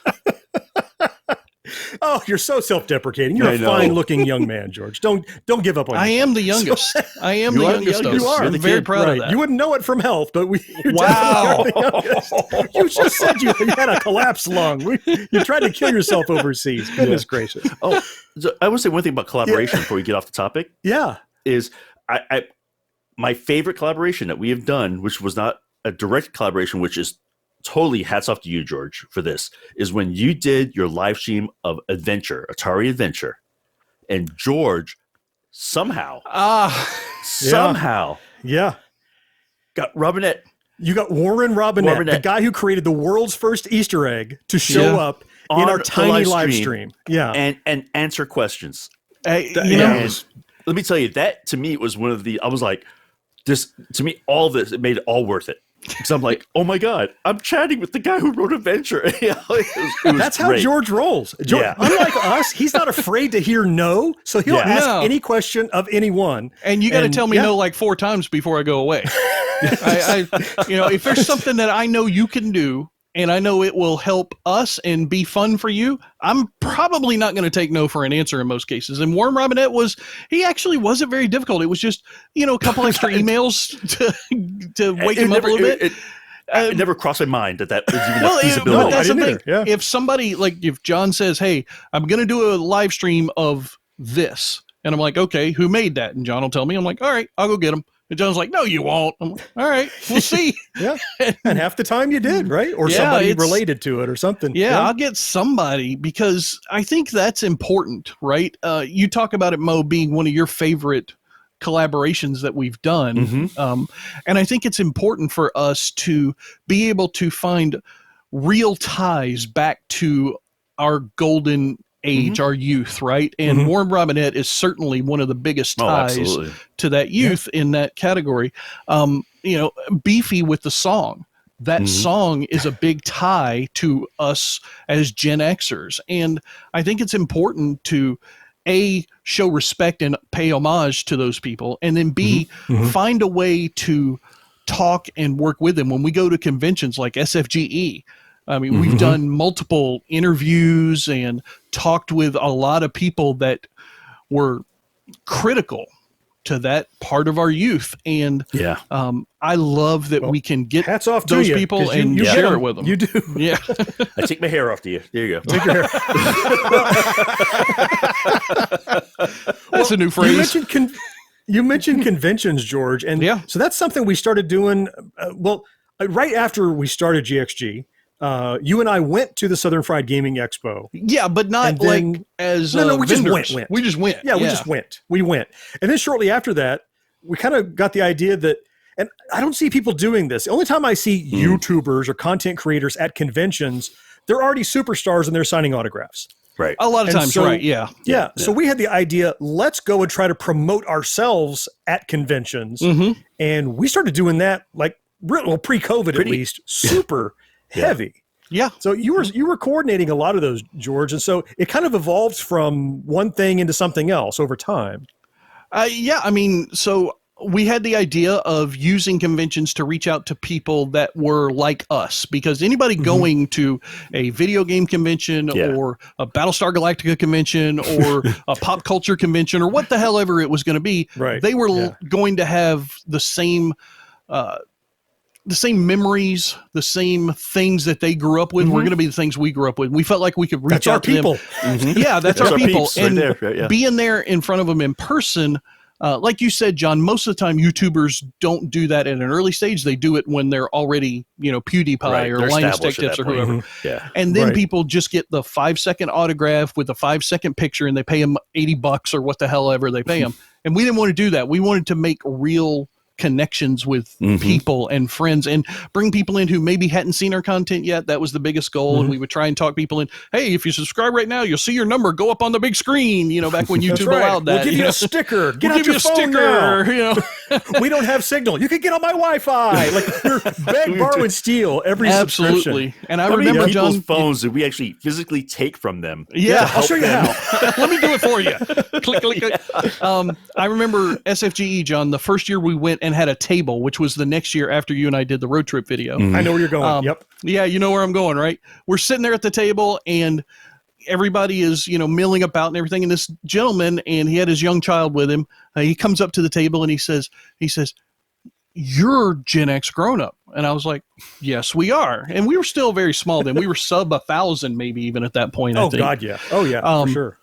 Oh, you're so self-deprecating. You're a fine-looking young man, George. Don't give up on I yourself. am the youngest. I am the youngest. You are. I'm very proud of that. You wouldn't know it from health, but you Wow. definitely are the youngest. You just said you had a collapsed lung. You tried to kill yourself overseas. Goodness gracious. Oh, so I will say one thing about collaboration before we get off the topic. Yeah. Is my favorite collaboration that we have done, which was not a direct collaboration, which is totally hats off to you, George, for this, is when you did your live stream of Atari Adventure, and George somehow got Robinette. You got Warren Robinette, the guy who created the world's first Easter egg, to show up in our tiny live stream. Yeah. And answer questions. And let me tell you, that to me it was one of the, I was like, this, to me, all this, it made it all worth it. Because I'm like, oh my God, I'm chatting with the guy who wrote Adventure. It was That's great. how George rolls. Unlike us, he's not afraid to hear no, so he'll ask any question of anyone. And you got to tell me no like 4 times before I go away. If there's something that I know you can do, and I know it will help us and be fun for you, I'm probably not going to take no for an answer in most cases. And Warren Robinette he actually wasn't very difficult. It was just, a couple extra emails to wake him up a little bit. It never crossed my mind that was even a feasibility. That's the thing. Yeah. If somebody, if John says, hey, I'm going to do a live stream of this, and I'm like, okay, who made that? And John will tell me. I'm like, all right, I'll go get him. And John's like, no, you won't. I'm like, all right, we'll see. Yeah. And half the time you did, right? Or somebody related to it or something. Yeah, I'll get somebody, because I think that's important, right? You talk about it, Mo, being one of your favorite collaborations that we've done. And I think it's important for us to be able to find real ties back to our golden age, our youth, right? And Warren Robinette is certainly one of the biggest ties to that youth in that category. Beefy with the song. That song is a big tie to us as Gen Xers. And I think it's important to show respect and pay homage to those people, and then B, find a way to talk and work with them when we go to conventions like SFGE. I mean, we've done multiple interviews and talked with a lot of people that were critical to that part of our youth. And I love that we can get hats off to those you, people and you share it with them. You do. Yeah. I take my hair off to you. There you go. Take your hair. That's a new phrase. You mentioned conventions, George. And so that's something we started doing. Right after we started GXG, You and I went to the Southern Fried Gaming Expo. Yeah, but not And then- like as No, we just vendors. went. We just went. Yeah, we just went. We went. And then shortly after that, we kind of got the idea that, and I don't see people doing this. The only time I see YouTubers or content creators at conventions, they're already superstars and they're signing autographs. Right. A lot of And times, so- right? Yeah. Yeah. So we had the idea, let's go and try to promote ourselves at conventions. Mm-hmm. And we started doing that like pre-COVID at Pretty- least, super heavy. Yeah. So you were coordinating a lot of those, George. And so it kind of evolved from one thing into something else over time. Yeah. I mean, so we had the idea of using conventions to reach out to people that were like us, because anybody going to a video game convention or a Battlestar Galactica convention or a pop culture convention or what the hell ever it was going to be, they were going to have the same memories, the same things that they grew up with were going to be the things we grew up with. We felt like we could reach out to them. Yeah, that's our people. peeps And right there, right, being there in front of them in person, like you said, John, most of the time YouTubers don't do that at an early stage. They do it when they're already, PewDiePie or They're Linus established Tech at Tips or that point. whoever. Yeah. And then people just get the 5-second autograph with a 5-second picture and they pay them $80 or what the hell ever they pay them. And we didn't want to do that. We wanted to make real connections with people and friends and bring people in who maybe hadn't seen our content yet. That was the biggest goal. And we would try and talk people in. Hey, if you subscribe right now, you'll see your number go up on the big screen, back when YouTube allowed that. We'll give you a sticker. Get We'll out give your you a phone sticker. now. We don't have signal. You can get on my Wi-Fi. Like we're beg, borrow, and steal every subscription. Absolutely. And I How many remember, people's John, phones did we actually physically take from them? Yeah, I'll show you how. let me do it for you. Click, click, click. I remember SFGE, John, the first year we went and had a table, which was the next year after you and I did the road trip video. I know where you're going. Yep. Yeah, you know where I'm going, right? We're sitting there at the table and everybody is, milling about and everything. And this gentleman, and he had his young child with him. He comes up to the table and he says, "You're Gen X grown up." And I was like, "Yes, we are." And we were still very small then. We were sub 1,000 maybe even at that point. I think. God, yeah. Oh, yeah, for sure.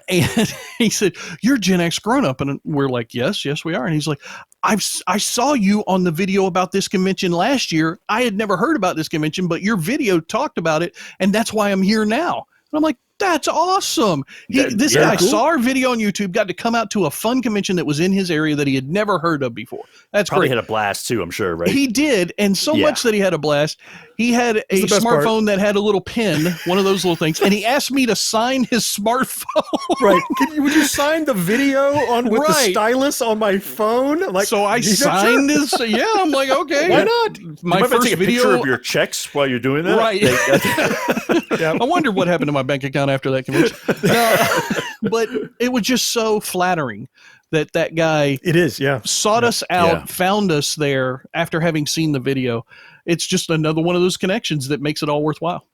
And he said, "You're Gen X grown up." And we're like, yes, we are. And he's like, I saw you on the video about this convention last year. I had never heard about this convention, but your video talked about it. And that's why I'm here now. And I'm like, that's awesome. This guy saw our video on YouTube, got to come out to a fun convention that was in his area that he had never heard of before. That's Probably great. had a blast too, I'm sure, right? He did, and so much that he had a blast. He had a the best smartphone that had a little pin, one of those little things, and he asked me to sign his smartphone. Right. Would you sign the video with the stylus on my phone? Like, So I signed his. Yeah, I'm like, okay, Why not? My You might first take a video picture of your checks while you're doing that. Right. I wonder what happened to my bank account after that convention. But it was just so flattering that guy It is, yeah. sought us out, Yeah. found us there after having seen the video. It's just another one of those connections that makes it all worthwhile.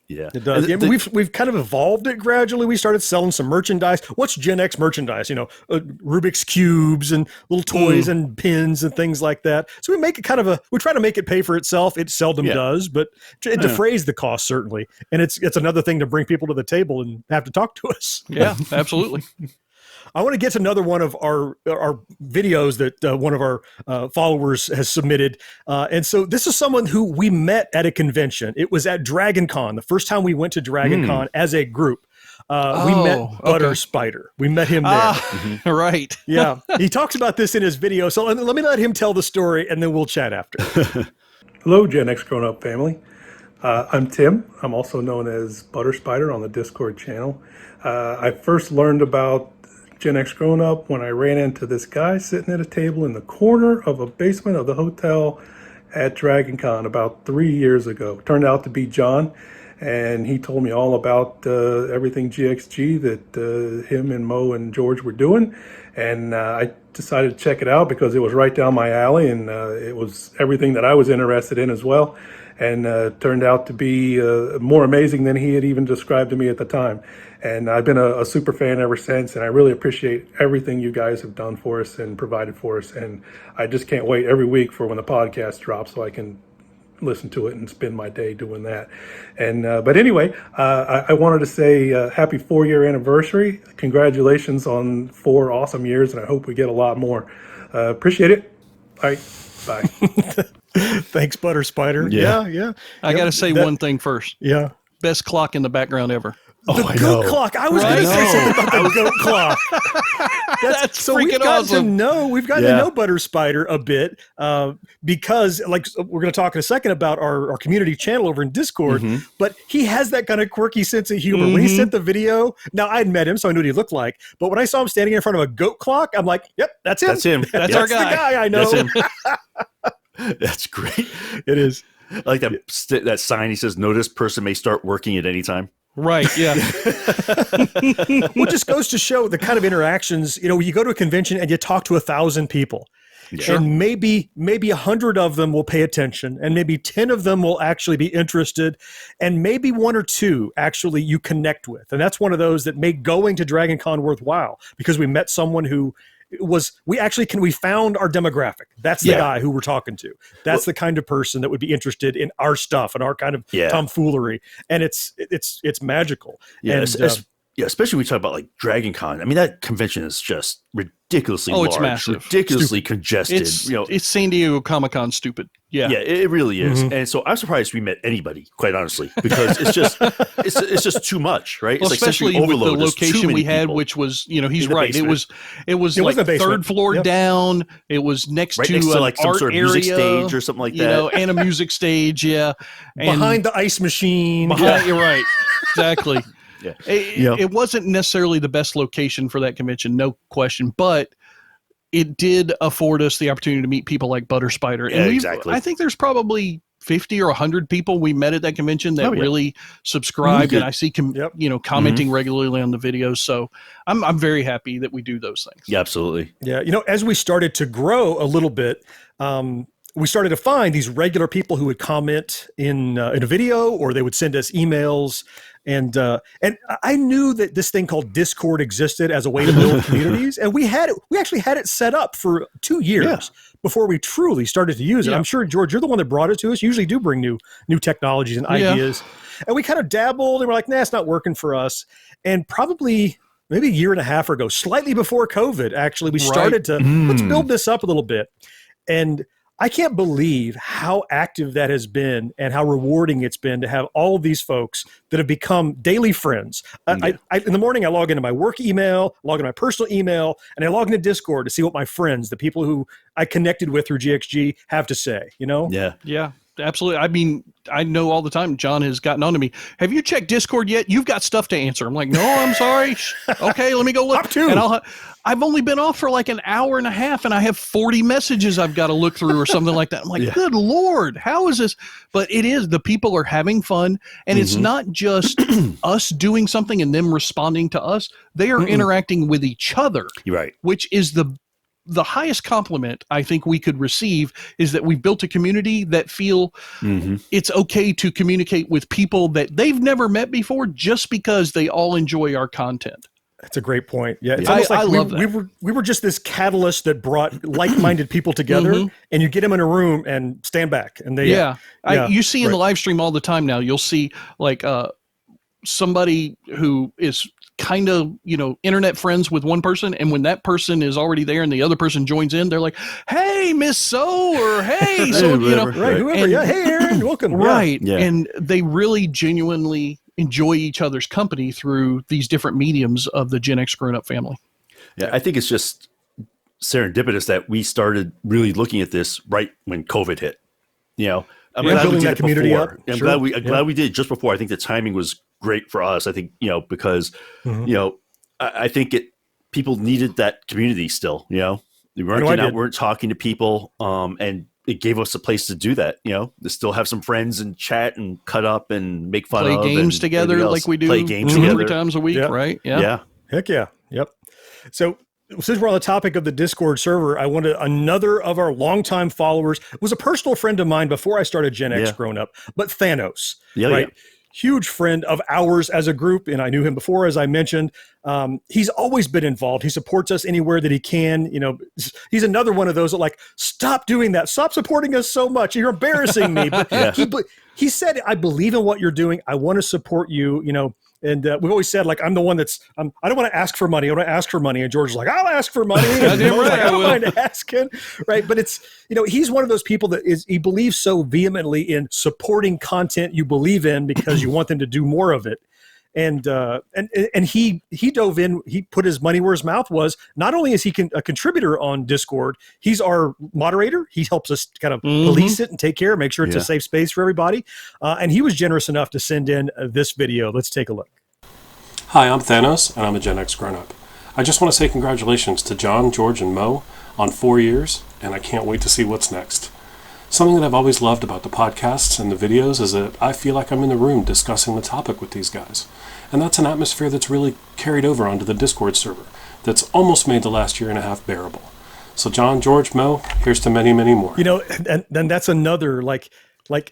Yeah. It does. And Yeah, we've kind of evolved it gradually. We started selling some merchandise. What's Gen X merchandise? Rubik's cubes and little toys and pins and things like that. So we make it we try to make it pay for itself. It seldom does, but it defrays the cost certainly. And it's another thing to bring people to the table and have to talk to us. Yeah, absolutely. I want to get to another one of our videos that one of our followers has submitted. And so this is someone who we met at a convention. It was at Dragon Con, the first time we went to Dragon Con as a group. We met Butter Spider. We met him there. Right. Yeah. He talks about this in his video. So let me let him tell the story and then we'll chat after. Hello, Gen X Grown Up family. I'm Tim. I'm also known as Butter Spider on the Discord channel. I first learned about Gen X Grown Up when I ran into this guy sitting at a table in the corner of a basement of the hotel at Dragon Con about 3 years ago. Turned out to be John, and he told me all about everything GXG that him and Mo and George were doing. And I decided to check it out because it was right down my alley, and it was everything that I was interested in as well. And turned out to be more amazing than he had even described to me at the time. And I've been a super fan ever since, and I really appreciate everything you guys have done for us and provided for us. And I just can't wait every week for when the podcast drops so I can listen to it and spend my day doing that. And but anyway, I wanted to say happy 4-year anniversary. Congratulations on 4 awesome years, and I hope we get a lot more. Appreciate it. All right, bye. Thanks, Butter Spider. Yeah. Yeah. I got to say one thing first. Yeah. Best clock in the background ever. The goat clock. I was going to say something about the goat clock. That's so freaking we've gotten to awesome. know to know Butter Spider a bit because, like, we're going to talk in a second about our community channel over in Discord. But he has that kind of quirky sense of humor. When he sent the video, now I'd met him, so I knew what he looked like. But when I saw him standing in front of a goat clock, I'm like, "Yep, that's him. That's him. That's our guy. The guy I know." That's him. That's great. It is. I like that sign. He says, "No, this person may start working at any time." Right. Yeah. Well, it just goes to show the kind of interactions. You go to a convention and you talk to 1,000 people. Sure. And maybe 100 of them will pay attention, and maybe 10 of them will actually be interested, and maybe 1 or 2 actually you connect with. And that's one of those that make going to Dragon Con worthwhile, because we met someone who we found our demographic. That's the guy who we're talking to. That's the kind of person that would be interested in our stuff and our kind of tomfoolery. And it's magical. Yeah. And, especially when we talk about like Dragon Con. I mean, that convention is just ridiculously large, it's massive. ridiculously congested. It's San Diego Comic-Con stupid. Yeah. Yeah, it really is. And so I'm surprised we met anybody, quite honestly, because it's just too much, right? Well, it's especially like with the overload. location we had, which was, he's right. Basement. It was like wasn't a basement. 3rd floor down. It was next to an like some art sort of area, music stage or something like that. and a music stage. Yeah. And behind the ice machine. You're right. Exactly. Yeah. It wasn't necessarily the best location for that convention, no question, but it did afford us the opportunity to meet people like Butter Spider. And exactly. I think there's probably 50 or 100 people we met at that convention that really subscribed, and I see commenting regularly on the videos. So I'm very happy that we do those things. Yeah, absolutely. Yeah, as we started to grow a little bit, we started to find these regular people who would comment in a video, or they would send us emails. And I knew that this thing called Discord existed as a way to build communities, and we actually had it set up for 2 years before we truly started to use it. I'm sure, George, you're the one that brought it to us. You usually do bring new technologies and ideas, and we kind of dabbled, and we're like, nah, it's not working for us. And probably maybe a year and a half ago, slightly before COVID, actually, we started to let's build this up a little bit. And I can't believe how active that has been and how rewarding it's been to have all of these folks that have become daily friends. I in the morning, I log into my work email, log into my personal email, and I log into Discord to see what my friends, the people who I connected with through GXG, have to say, Yeah. Yeah, absolutely. I mean, I know all the time John has gotten on to me. Have you checked Discord yet? You've got stuff to answer. I'm like, no, I'm sorry. Okay, let me go look. And I've only been off for like an hour and a half, and I have 40 messages I've got to look through or something like that. I'm like, good Lord, how is this? But it is. The people are having fun, and it's not just us doing something and them responding to us. They are interacting with each other, Right. which is the highest compliment I think we could receive, is that we've built a community that feel it's okay to communicate with people that they've never met before just because they all enjoy our content. That's a great point. Yeah, it's almost like we were just this catalyst that brought like-minded people together, and you get them in a room and stand back, and they you see in the live stream all the time now. You'll see like somebody who is kind of internet friends with one person, and when that person is already there and the other person joins in, they're like, "Hey, Miss So," or "Hey, so," whoever, "Hey, Aaron, welcome." Right, and they really genuinely enjoy each other's company through these different mediums of the Gen X Grown Up family. Yeah, I think it's just serendipitous that we started really looking at this right when COVID hit. I'm glad we did that community up. I'm glad we did just before. I think the timing was great for us. I think because I think people needed that community still. We weren't getting out, weren't talking to people, and it gave us a place to do that. To still have some friends and chat and cut up and make fun of, play games together like we do. Play games 2 or 3 times a week, right? Yeah. Heck yeah. Yep. So since we're on the topic of the Discord server, I wanted another of our longtime followers, was a personal friend of mine before I started Gen X Grown Up, but Thanos, right? Yeah. Huge friend of ours as a group, and I knew him before, as I mentioned. He's always been involved. He supports us anywhere that he can. He's another one of those that like, stop doing that. Stop supporting us so much. You're embarrassing me. But he said, I believe in what you're doing. I want to support you. And we've always said, like, I'm the one that's, I don't want to ask for money. I want to ask for money. And George is like, I'll ask for money. And Mo's like, I don't mind asking. Right. But it's, he's one of those people he believes so vehemently in supporting content you believe in because you want them to do more of it. And he dove in, he put his money where his mouth was. Not only is he a contributor on Discord, he's our moderator. He helps us kind of police it and take care, make sure it's a safe space for everybody. And he was generous enough to send in this video. Let's take a look. Hi, I'm Thanos, and I'm a Gen X grown-up. I just want to say congratulations to John, George, and Mo on 4 years, and I can't wait to see what's next. Something that I've always loved about the podcasts and the videos is that I feel like I'm in the room discussing the topic with these guys. And that's an atmosphere that's really carried over onto the Discord server that's almost made the last year and a half bearable. So John, George, Mo, here's to many, many more. And then that's another, like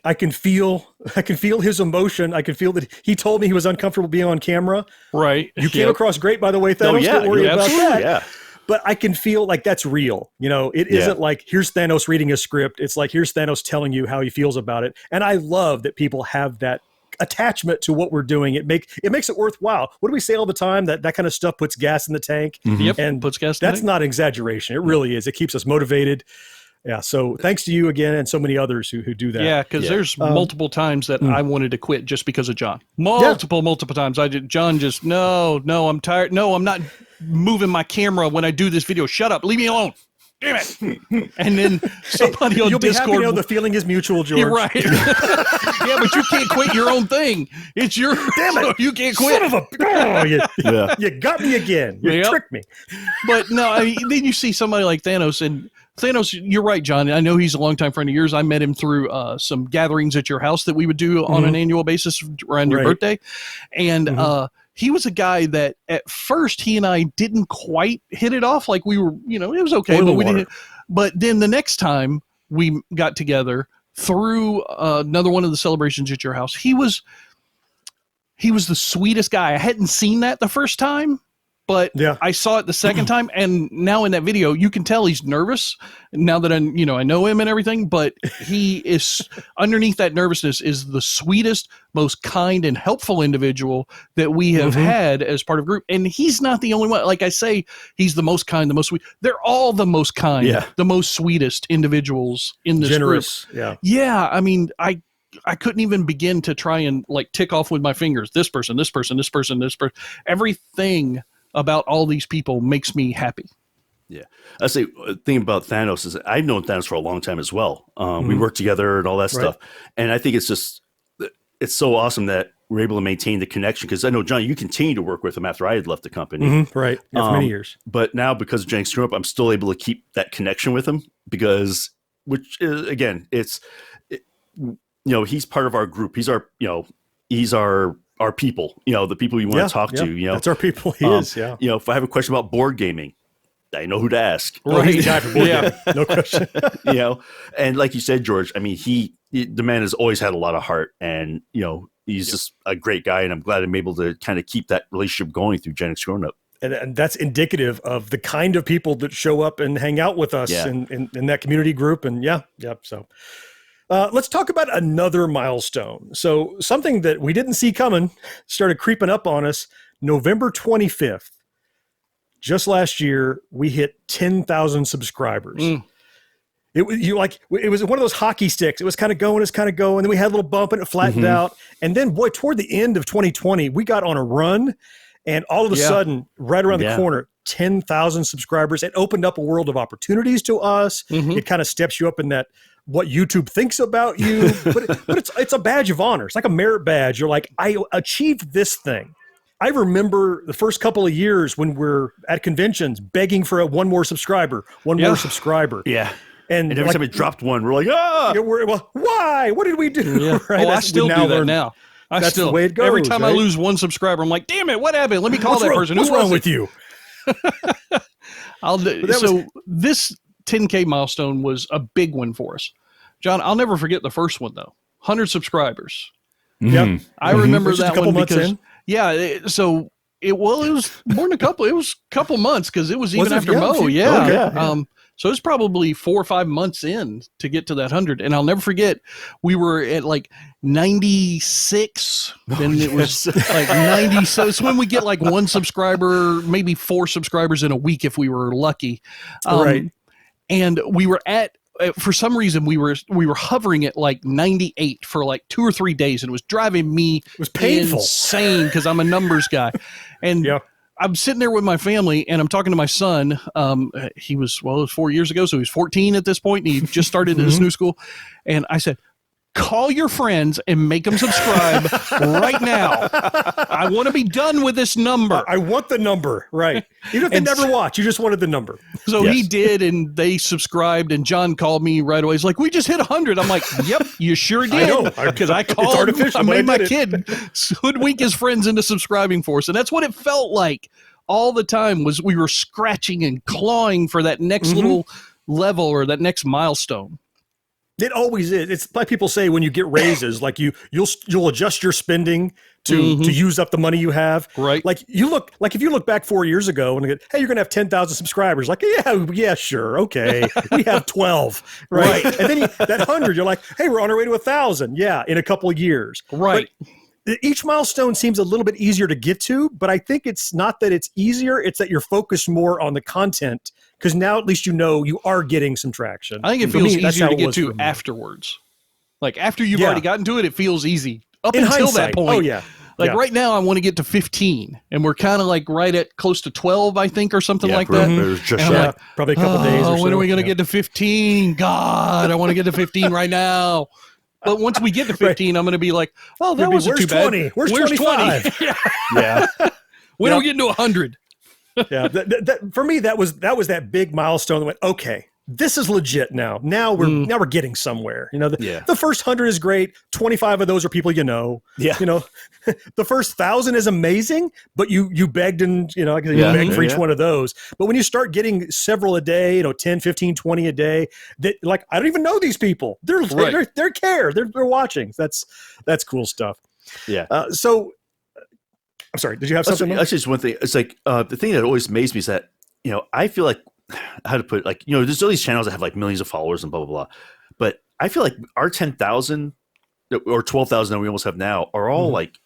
I can feel his emotion. I can feel that he told me he was uncomfortable being on camera. Right. You came across great, by the way, Thanos. Don't worry about that. Yeah. But I can feel like that's real. It isn't like, here's Thanos reading a script. It's like, here's Thanos telling you how he feels about it. And I love that people have that attachment to what we're doing. It makes it worthwhile. What do we say all the time? That kind of stuff puts gas in the tank. Yep, and puts gas in the that's tank. not exaggeration. It really is. It keeps us motivated. Yeah. So thanks to you again and so many others who do that. Yeah, because there's multiple times that I wanted to quit just because of John. Multiple times. John just, no, I'm tired. No, I'm not moving my camera when I do this video. Shut up. Leave me alone. Damn it. And then somebody on You'll Discord. be happy to know the feeling is mutual, George. You're right. Yeah, but you can't quit your own thing. It's your, damn it. So you can't quit. Son of a, you got me again. You tricked me. But no, then you see somebody like Thanos, and Thanos, you're right, John. I know he's a longtime friend of yours. I met him through some gatherings at your house that we would do on an annual basis around your birthday. And he was a guy that at first he and I didn't quite hit it off. Like we were, it was okay, but we didn't. But then the next time we got together through another one of the celebrations at your house, he was the sweetest guy. I hadn't seen that the first time, but I saw it the second time, and now in that video, you can tell he's nervous now that I know him and everything, but he is, underneath that nervousness, is the sweetest, most kind and helpful individual that we have had as part of a group. And he's not the only one. Like I say, he's the most kind, the most sweet. They're all the most kind, the most sweetest individuals in this group. Yeah. I mean, I couldn't even begin to try and like tick off with my fingers, this person, this person, this person, this person, everything about all these people makes me happy. Yeah. I say the thing about Thanos is I've known Thanos for a long time as well. We worked together and all that stuff. And I think it's so awesome that we're able to maintain the connection, because I know, John, you continue to work with him after I had left the company. Right. Yeah, for many years. But now, because of GenXGrownUp, I'm still able to keep that connection with him because, which is, again, he's part of our group. He's our people, the people we want to talk to, That's our people. He is. Yeah. If I have a question about board gaming, I know who to ask. Right. He's the guy for board gaming. No question. And like you said, George, I mean, the man has always had a lot of heart, and, he's just a great guy. And I'm glad I'm able to kind of keep that relationship going through GenXGrownUp. And that's indicative of the kind of people that show up and hang out with us in that community group. And so let's talk about another milestone. So something that we didn't see coming started creeping up on us. November 25th, just last year, we hit 10,000 subscribers. It was one of those hockey sticks. It was kind of going, and then we had a little bump and it flattened out. And then, boy, toward the end of 2020, we got on a run, and all of a sudden, right around the corner, 10,000 subscribers. It opened up a world of opportunities to us. It kind of steps you up in that what YouTube thinks about you, but it's a badge of honor. It's like a merit badge. You're like, I achieved this thing. I remember the first couple of years when we're at conventions begging for one more subscriber. Yeah. And every time it dropped one, we're like, why? What did we do? Yeah. Right? I still do that now. That's the way it goes. Every time I lose one subscriber, I'm like, damn it, what happened? Let me call that person. What's wrong with you? This 10K milestone was a big one for us. John, I'll never forget the first one, though. 100 subscribers. Yep. I remember that one because, it was more than a couple. It was a couple months because it was even after Mo. Okay. So it's probably 4 or 5 months in to get to that 100. And I'll never forget, we were at like 96. Then it was like 90. So it's when we get like 1 subscriber, maybe 4 subscribers in a week if we were lucky. Right. And we were at, for some reason, we were hovering at like 98 for like 2 or 3 days, and it was driving me painful. insane because I'm a numbers guy. And I'm sitting there with my family, and I'm talking to my son. He was, it was 4 years ago, so he was 14 at this point, and he just started his new school. And I said, call your friends and make them subscribe right now. I want to be done with this number. I want the number, right? Even if they never watch, you just wanted the number. So he did, and they subscribed, and John called me right away. He's like, we just hit 100. I'm like, yep, you sure did. I know. Because I called, artificial, I made my it. kid hoodwink his friends into subscribing for us. And that's what it felt like all the time, was we were scratching and clawing for that next little level or that next milestone. It always is. It's like people say when you get raises, like you'll adjust your spending to use up the money you have. Right. Like if you look back 4 years ago and get, hey, you're gonna have 10,000 subscribers. Like, yeah, sure, okay. We have 12, right? And then that 100, you're like, hey, we're on our way to 1,000. Yeah, in a couple of years. Right. But each milestone seems a little bit easier to get to, but I think it's not that it's easier; it's that you're focused more on the content. Because now at least you know you are getting some traction. I think it feels easier to get to afterwards. Like after you've already gotten to it, it feels easy. Up in until hindsight, that point. Oh, yeah. Like right now, I want to get to 15. And we're kind of like right at close to 12, I think, or something like that. Just like, probably a couple days or so. When are we going to get to 15? God, I want to get to 15 right now. But once we get to 15, I'm going to be like, oh, that wasn't too bad. 20? Where's 25? 20? Yeah. When are we getting to 100? Yeah, for me, that was that big milestone that went, okay, this is legit now. Now we're getting somewhere. You know, the first 100 is great. 25 of those are people you know. Yeah. You know, the first 1,000 is amazing, but you begged and, you begged for each one of those. But when you start getting several a day, 10, 15, 20 a day, that like, I don't even know these people. They're watching. That's cool stuff. Yeah. So I'm sorry, did you have something? That's just one thing. It's like the thing that always amazes me is that, I feel like, how to put it, like, there's all these channels that have like millions of followers and blah, blah, blah. But I feel like our 10,000 or 12,000 that we almost have now are all like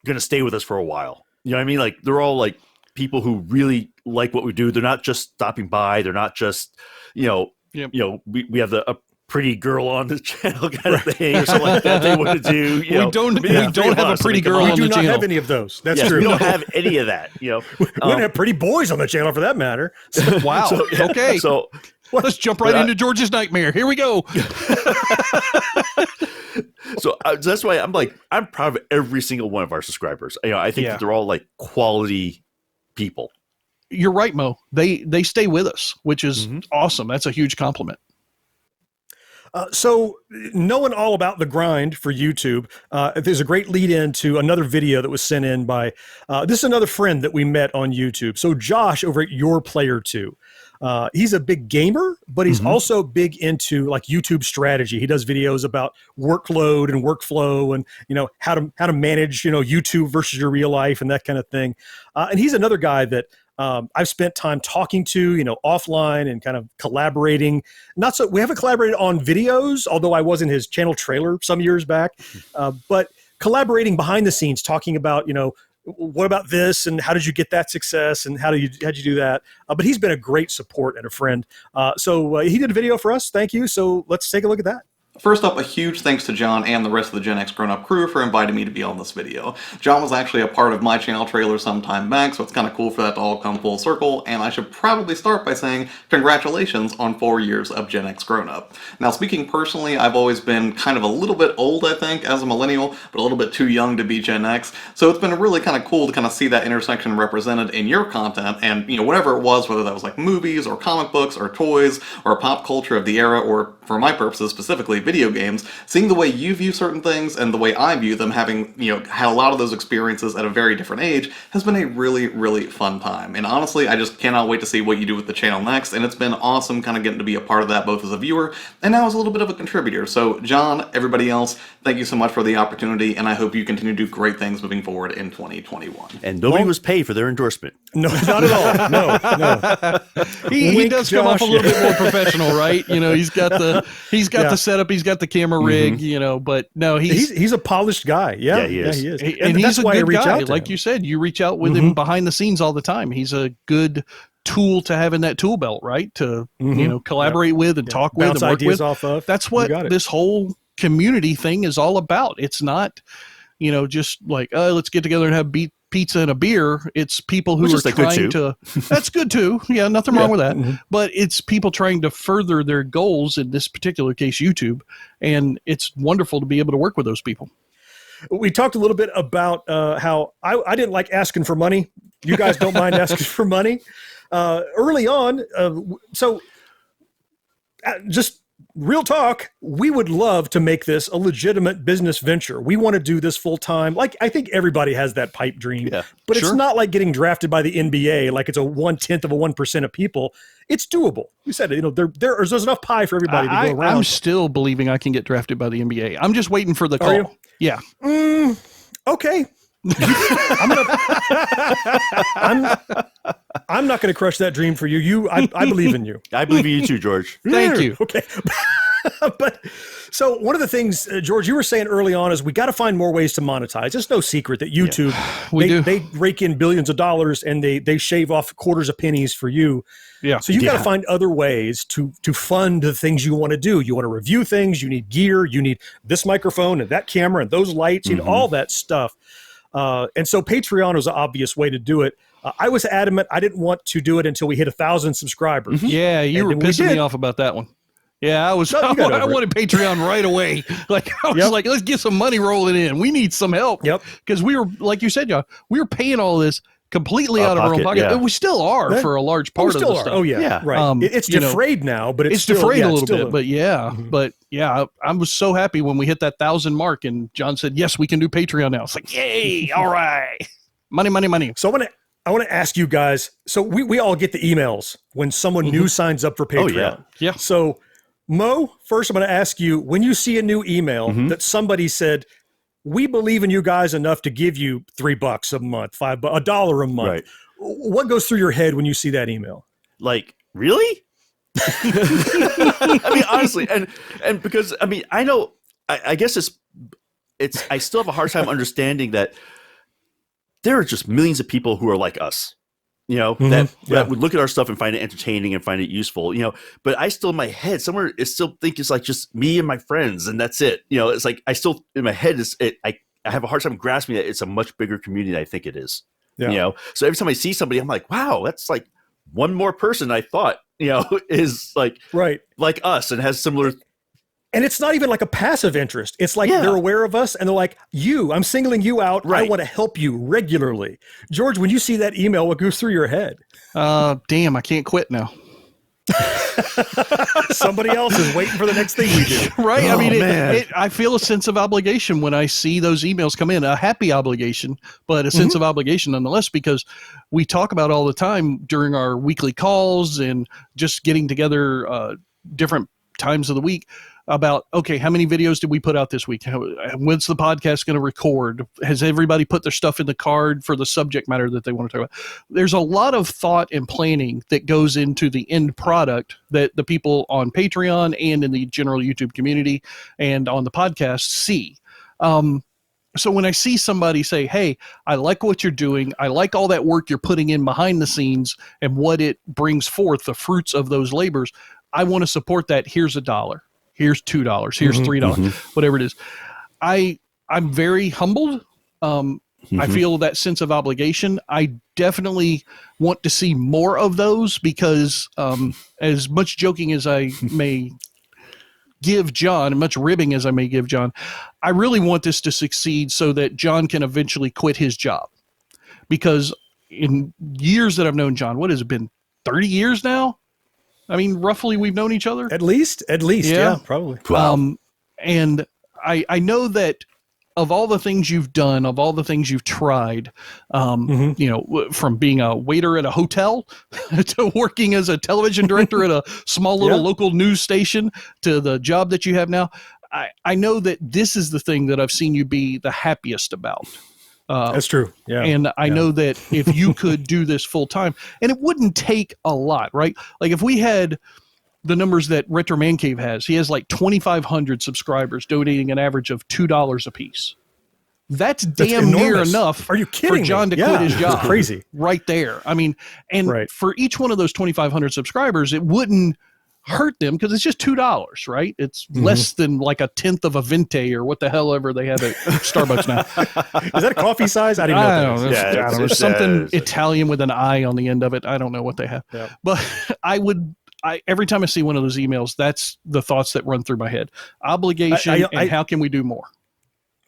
going to stay with us for a while. You know what I mean? Like they're all like people who really like what we do. They're not just stopping by. They're not just, we have a pretty girl on the channel kind of thing or something like that they want to do. We don't have a pretty girl on the channel. We do not have any of those. That's true. We don't have any of that. We don't have pretty boys on the channel for that matter. So, wow. Okay. So let's jump right into George's nightmare. Here we go. So that's why I'm proud of every single one of our subscribers. I think that they're all like quality people. You're right, Mo. They stay with us, which is awesome. That's a huge compliment. So knowing all about the grind for YouTube, there's a great lead in to another video that was sent in by, this is another friend that we met on YouTube. So Josh over at Your Player 2. He's a big gamer, but he's also big into like YouTube strategy. He does videos about workload and workflow and, how to manage, YouTube versus your real life and that kind of thing. And he's another guy that I've spent time talking to, offline and kind of collaborating. We haven't collaborated on videos, although I was in his channel trailer some years back, but collaborating behind the scenes, talking about, what about this and how did you get that success and how'd you do that? But he's been a great support and a friend. So he did a video for us. Thank you. So let's take a look at that. First up, a huge thanks to John and the rest of the Gen X Grown Up crew for inviting me to be on this video. John was actually a part of my channel trailer some time back, so it's kind of cool for that to all come full circle, and I should probably start by saying congratulations on 4 years of Gen X Grown Up. Now, speaking personally, I've always been kind of a little bit old, I think, as a millennial, but a little bit too young to be Gen X, so it's been really kind of cool to kind of see that intersection represented in your content, and, whatever it was, whether that was like movies, or comic books, or toys, or pop culture of the era, or, for my purposes specifically, video games, seeing the way you view certain things and the way I view them, having, had a lot of those experiences at a very different age, has been a really, really fun time. And honestly, I just cannot wait to see what you do with the channel next, and it's been awesome kind of getting to be a part of that, both as a viewer and now as a little bit of a contributor. So John, everybody else, thank you so much for the opportunity, and I hope you continue to do great things moving forward in 2021. And nobody was paid for their endorsement. No, not at all. No. He does come off a little bit more professional, right? He's got the setup, he's got the camera rig, but no, he's a polished guy. Yeah, he is. He is. And that's he's a why I good reach guy. out to Like him. you said, you reach out with him behind the scenes all the time. He's a good tool to have in that tool belt, right? To collaborate with and talk with Bounce and work ideas with. off of. That's what this whole community thing is all about. It's not, just like, let's get together and have pizza and a beer. It's people who are trying to. That's good too. Yeah, nothing wrong with that. But it's people trying to further their goals. In this particular case, YouTube, and it's wonderful to be able to work with those people. We talked a little bit about how I didn't like asking for money. You guys don't mind asking for money. Early on, just real talk, we would love to make this a legitimate business venture. We want to do this full time. Like, I think everybody has that pipe dream, but it's not like getting drafted by the NBA, like it's a 1/10 of 1% of people. It's doable. We said, there's enough pie for everybody to go around. I'm still believing I can get drafted by the NBA. I'm just waiting for the call. Are you? Yeah. Okay. I'm not going to crush that dream for you. I believe in you. I believe in you too, George. Thank you. Okay. But so one of the things, George, you were saying early on is we got to find more ways to monetize. It's no secret that YouTube, they rake in billions of dollars and they shave off quarters of pennies for you. Yeah. So you got to find other ways to fund the things you want to do. You want to review things. You need gear. You need this microphone and that camera and those lights. You need all that stuff. And so Patreon was an obvious way to do it. I was adamant I didn't want to do it until we hit 1,000 subscribers. Yeah, you were pissing me off about that one. Yeah, I wanted Patreon right away. Like, I was like, let's get some money rolling in. We need some help. Yep. Because we were, like you said, John, we were paying all this completely out of our own pocket. And we still are for a large part of the stuff. Oh, yeah. Right. It's defrayed now, but it's still, defrayed a little bit. But I was so happy when we hit that 1,000 mark and John said, yes, we can do Patreon now. It's like, yay, all right. Money. So I want to ask you guys, so we all get the emails when someone new signs up for Patreon. Oh, yeah. So Mo, first I'm going to ask you, when you see a new email that somebody said, we believe in you guys enough to give you $3 a month, $1 a month. Right. What goes through your head when you see that email? Like, really? I mean, honestly, and because, I mean, I know, I guess it's, I still have a hard time understanding that there are just millions of people who are like us, that would look at our stuff and find it entertaining and find it useful, but I still in my head somewhere still think it's like just me and my friends and that's it. It's like I still in my head I have a hard time grasping that it's a much bigger community than I think it is. So every time I see somebody, I'm like, wow, that's like one more person I thought, is like us and has similar. And it's not even like a passive interest. It's like they're aware of us and they're like, I'm singling you out. I want to help you regularly. George, when you see that email, what goes through your head? Damn, I can't quit now. Somebody else is waiting for the next thing we do. Right. I mean, I feel a sense of obligation when I see those emails come in, a happy obligation, but a sense of obligation nonetheless, because we talk about all the time during our weekly calls and just getting together different times of the week about, okay, how many videos did we put out this week? When's the podcast going to record? Has everybody put their stuff in the card for the subject matter that they want to talk about? There's a lot of thought and planning that goes into the end product that the people on Patreon and in the general YouTube community and on the podcast see. So when I see somebody say, hey, I like what you're doing, I like all that work you're putting in behind the scenes and what it brings forth, the fruits of those labors, I want to support that. Here's $1. Here's $2. Here's $3, whatever it is. I'm very humbled. I feel that sense of obligation. I definitely want to see more of those because as much joking as I may give John, and much ribbing as I may give John, I really want this to succeed so that John can eventually quit his job. Because in years that I've known John, what has it been, 30 years now? I mean, roughly we've known each other. At least, yeah, probably. Wow. And I know that of all the things you've done, of all the things you've tried, you know, from being a waiter at a hotel to working as a television director at a small little local news station to the job that you have now, I know that this is the thing that I've seen you be the happiest about. That's true. Yeah. And I know that if you could do this full time, and it wouldn't take a lot, right? Like if we had the numbers that Retro Man Cave has, he has like 2,500 subscribers donating an average of $2 a piece. That's damn near enough. Are you kidding for John me? to quit his job? Crazy. Right there. I mean, and for each one of those 2,500 subscribers, it wouldn't hurt them because it's just $2, right? It's less than like a tenth of a Venti or what the hell ever they have at Starbucks now. Is that a coffee size? I don't know. I don't know. It's something Italian with an I on the end of it. I don't know what they have. Yeah. But every time I see one of those emails, that's the thoughts that run through my head. Obligation and how can we do more?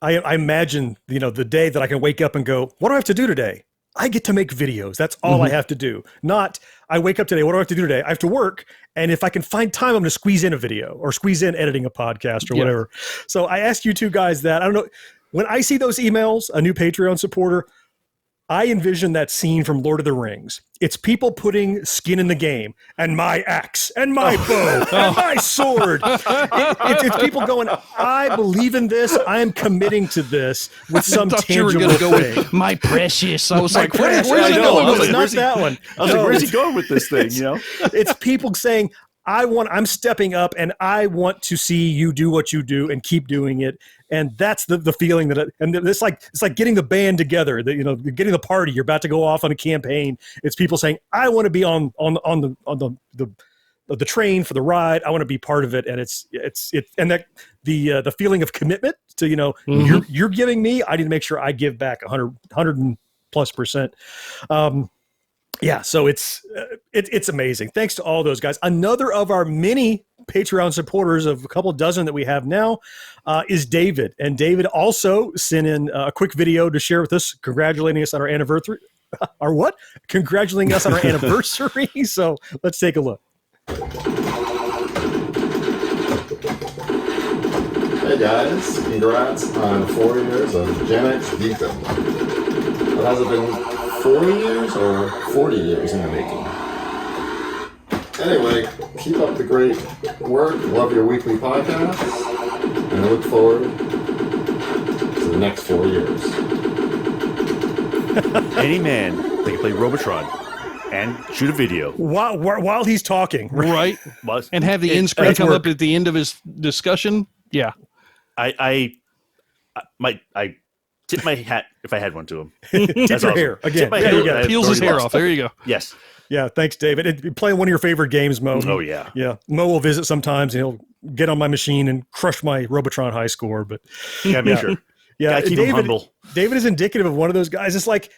I imagine, you know, the day that I can wake up and go, what do I have to do today? I get to make videos. That's all I have to do. Not, I wake up today, what do I have to do today? I have to work. And if I can find time, I'm going to squeeze in a video or squeeze in editing a podcast or whatever. So I asked you two guys that. I don't know. When I see those emails, a new Patreon supporter, I envision that scene from Lord of the Rings. It's people putting skin in the game, and my axe, and my bow, and my sword. It's people going, I believe in this. I am committing to this with some tangible you were gonna go thing. With my precious. I was like, where's he going? It's not that one. I was like, where's he going with this thing? You know, it's people saying, I'm stepping up and I want to see you do what you do and keep doing it. And that's the feeling that, it's like getting the band together, that, you know, getting the party, you're about to go off on a campaign. It's people saying, I want to be on the train for the ride. I want to be part of it. And and that the feeling of commitment to, you know, you're giving me, I need to make sure I give back 100+%. Yeah, so it's amazing. Thanks to all those guys. Another of our many Patreon supporters, of a couple dozen that we have now, is David. And David also sent in a quick video to share with us, congratulating us on our anniversary. Our what? Congratulating us on our anniversary. So let's take a look. Hey guys, congrats on 4 years of GenXGrownUp. But has it been 4 years or 40 years in the making? Anyway, keep up the great work. Love your weekly podcasts, and I look forward to the next 4 years. Any man that can play Robotron and shoot a video while he's talking, right? And have the end screen come up at the end of his discussion. Yeah, I tip my hat if I had one to him. Tip your hair again. Peels his hair off. There you go. Yes. Yeah. Thanks, David. And play one of your favorite games, Mo. Oh yeah. Yeah. Mo will visit sometimes, and he'll get on my machine and crush my Robotron high score. But yeah, make sure. Yeah, keep him humble. David is indicative of one of those guys. It's like,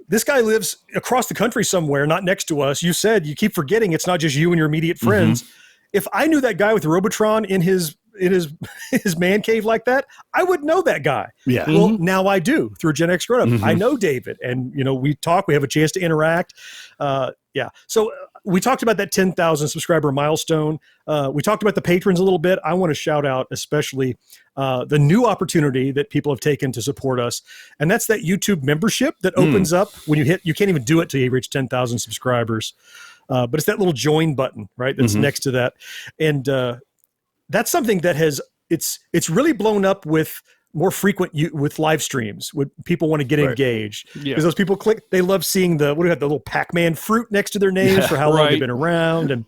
this guy lives across the country somewhere, not next to us. You said you keep forgetting it's not just you and your immediate friends. If I knew that guy with Robotron in his man cave like that, I would know that guy. Yeah. Well, now I do through Gen X Grown Up. I know David, and you know, we talk. We have a chance to interact. Yeah. So we talked about that 10,000 subscriber milestone. We talked about the patrons a little bit. I want to shout out especially the new opportunity that people have taken to support us, and that's that YouTube membership that opens up when you hit. You can't even do it till you reach 10,000 subscribers, but it's that little join button, right? That's next to that, and that's something that it's really blown up with more frequent with live streams when people want to get engaged, because those people they love seeing the little Pac-Man fruit next to their names for how long they've been around, and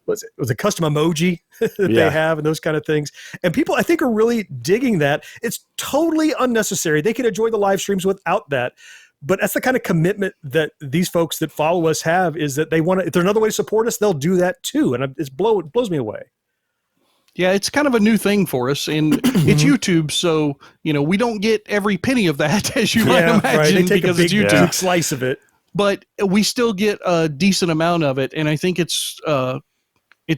was a custom emoji that they have, and those kind of things. And people, I think, are really digging that. It's totally unnecessary. They can enjoy the live streams without that. But that's the kind of commitment that these folks that follow us have, is that they want to, if there's another way to support us, they'll do that too. And it blows me away. Yeah, it's kind of a new thing for us, and it's YouTube, so you know we don't get every penny of that, as you might imagine, right. They take because a big, it's YouTube. big slice of it. But we still get a decent amount of it, and I think it's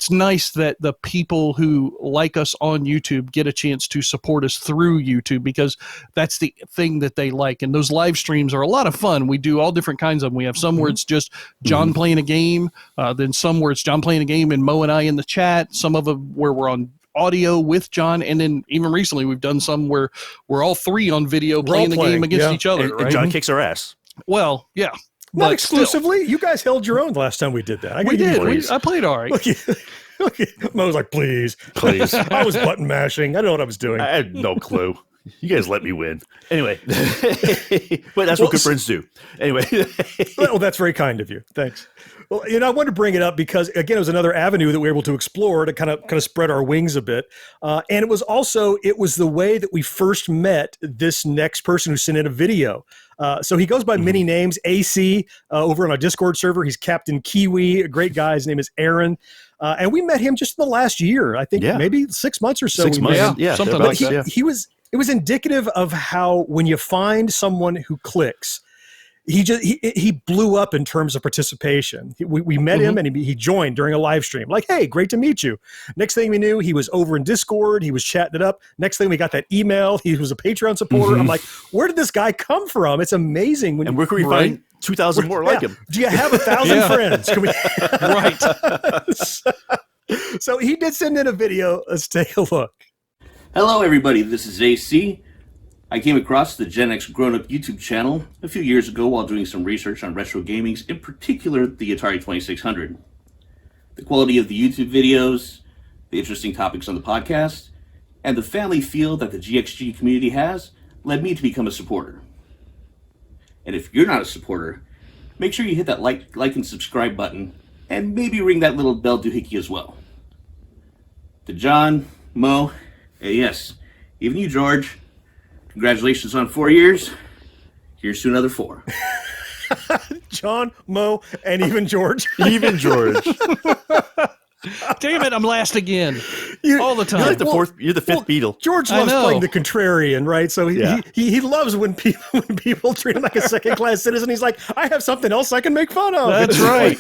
nice that the people who like us on YouTube get a chance to support us through YouTube, because that's the thing that they like. And those live streams are a lot of fun. We do all different kinds of them. We have some where it's just John playing a game, then some where it's John playing a game and Mo and I in the chat, some of them where we're on audio with John, and then even recently we've done some where we're all three on video playing the game against each other. And right? John kicks our ass. Well, yeah. Not but exclusively. You guys held your own the last time we did that. We did. I played all right. Mo was like, please. I was button mashing. I don't know what I was doing. I had no clue. You guys let me win. Anyway. But that's what good friends do. Anyway. Well, that's very kind of you. Thanks. Well, I wanted to bring it up because, again, it was another avenue that we were able to explore to kind of spread our wings a bit. And it was the way that we first met this next person who sent in a video. So he goes by many names, AC, over on our Discord server. He's Captain Kiwi, a great guy. His name is Aaron. And we met him just in the last year. I think maybe 6 months or so. 6 months. Yeah, something like that. It was indicative of how when you find someone who clicks, he blew up in terms of participation. We met him and he joined during a live stream. Like, hey, great to meet you. Next thing we knew, he was over in Discord. He was chatting it up. Next thing we got that email. He was a Patreon supporter. I'm like, where did this guy come from? It's amazing. And where can we find 2,000 more like him? Do you have 1,000 friends? Can we? Right. So he did send in a video. Let's take a look. Hello everybody, this is AC. I came across the GenXGrownUp YouTube channel a few years ago while doing some research on retro gaming, in particular the Atari 2600. The quality of the YouTube videos, the interesting topics on the podcast, and the family feel that the GXG community has led me to become a supporter. And if you're not a supporter, make sure you hit that like and subscribe button, and maybe ring that little bell doohickey as well. To John, Mo, and yes, even you, George, congratulations on 4 years. Here's to another 4. John, Mo, and even George. Even George. Damn it, I'm last again. All the time. You're like the fourth. You're the fifth Beatle. George loves playing the contrarian, right? So he loves when people treat him like a second class citizen. He's like, I have something else I can make fun of. That's right.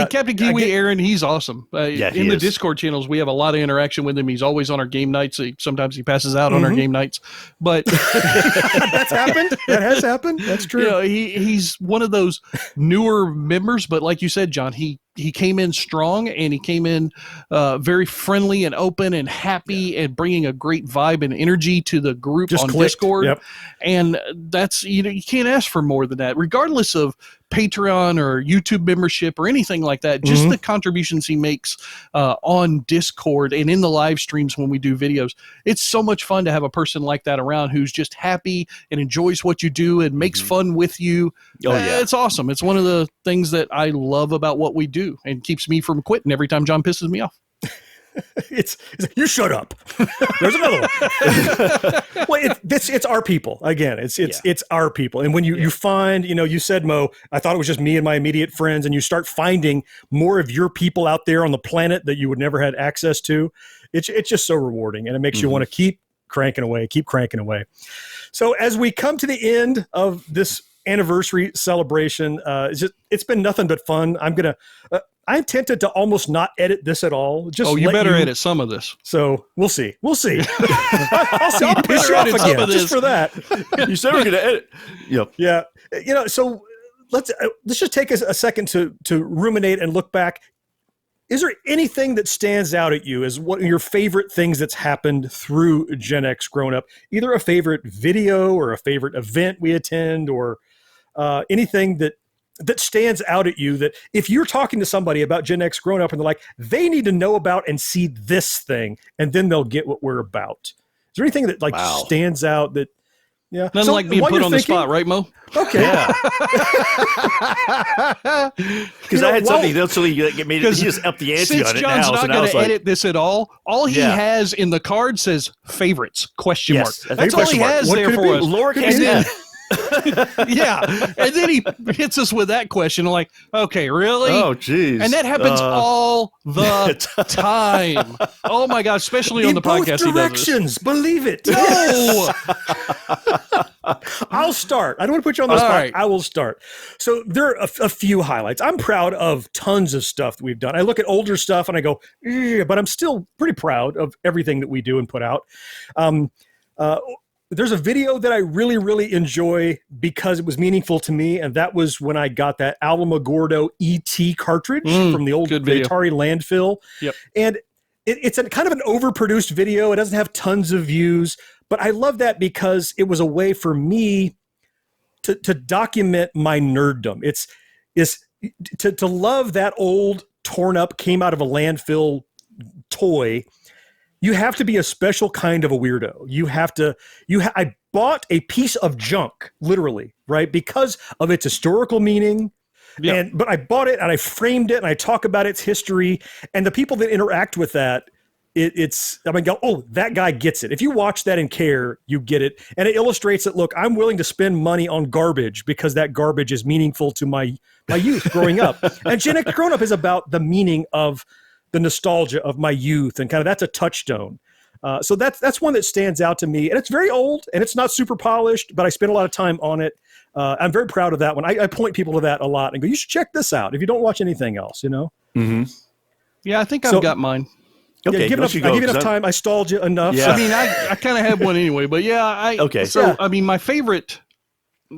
Captain Kiwi, Aaron, he's awesome. In the Discord channels, we have a lot of interaction with him. He's always on our game nights. Sometimes he passes out on our game nights. But that's happened. That has happened. That's true. He's one of those newer members. But like you said, John, he came in strong, and he came in very friendly and open and happy and bringing a great vibe and energy to the group on Discord. Yep. And that's, you can't ask for more than that, regardless of Patreon or YouTube membership or anything like that. Just the contributions he makes on Discord and in the live streams when we do videos. It's so much fun to have a person like that around who's just happy and enjoys what you do and makes fun with you. It's awesome. It's one of the things that I love about what we do and keeps me from quitting every time John pisses me off. It's you shut up. There's another one. Well, it's our people. Again, it's our people. And when you find, you said, Mo, I thought it was just me and my immediate friends, and you start finding more of your people out there on the planet that you would never had access to. It's just so rewarding, and it makes you want to keep cranking away. So as we come to the end of this anniversary celebration, it's been nothing but fun. I'm tempted to almost not edit this at all. You better edit some of this. So we'll see. I'll see you piss you off again just for that. You said we're going to edit. Yep. Yeah. So let's just take a second to ruminate and look back. Is there anything that stands out at you as what are your favorite things that's happened through GenXGrownUp? Either a favorite video or a favorite event we attend, or anything that stands out at you that if you're talking to somebody about GenXGrownUp and they're like, they need to know about and see this thing, and then they'll get what we're about. Is there anything that stands out that, Nothing like being put on the spot, right, Mo? Okay. Yeah. Because I had something else he just upped the ante since on it John's now. not going to edit this at all he has in the card says favorites, question mark. That's all he has there for us. Lowercase f. Yeah, and then he hits us with that question. I'm like, okay, really? Oh, geez. And that happens all the time. Oh my gosh, especially on the podcast. Both directions, believe it. No. I'll start. I don't want to put you on the spot. Right. I will start. So there are a few highlights. I'm proud of tons of stuff that we've done. I look at older stuff and I go, but I'm still pretty proud of everything that we do and put out. there's a video that I really, really enjoy because it was meaningful to me, and that was when I got that Alamogordo ET cartridge from the old Atari landfill. Yep. And it's a kind of an overproduced video. It doesn't have tons of views, but I love that because it was a way for me to document my nerddom. It's to love that old torn up, came out of a landfill toy. You have to be a special kind of a weirdo. I bought a piece of junk, literally, right? Because of its historical meaning. Yeah. But I bought it and I framed it and I talk about its history, and the people that interact with that, oh, that guy gets it. If you watch that and care, you get it. And it illustrates that, look, I'm willing to spend money on garbage because that garbage is meaningful to my youth growing up. And Gen X Grown Up is about the meaning of the nostalgia of my youth, and kind of that's a touchstone. So that's one that stands out to me. And it's very old and it's not super polished, but I spent a lot of time on it. I'm very proud of that one. I point people to that a lot and go, you should check this out if you don't watch anything else, you know? Mm-hmm. Yeah, I think I've got mine. Okay, I give enough time. I stalled you enough. Yeah. I mean, I kind of have one anyway, but yeah. I mean, my favorite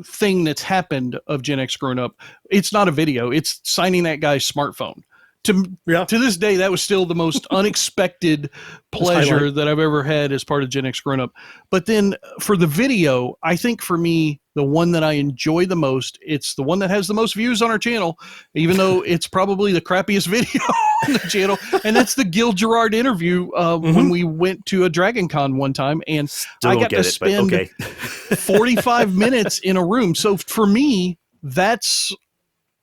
thing that's happened of Gen X Grown Up, it's not a video. It's signing that guy's smartphone. To this day, that was still the most unexpected pleasure that I've ever had as part of Gen X Grown Up. But then for the video, I think for me, the one that I enjoy the most, it's the one that has the most views on our channel, even though it's probably the crappiest video on the channel. And that's the Gil Gerard interview when we went to a Dragon Con one time. And I got to spend 45 minutes in a room. So for me, that's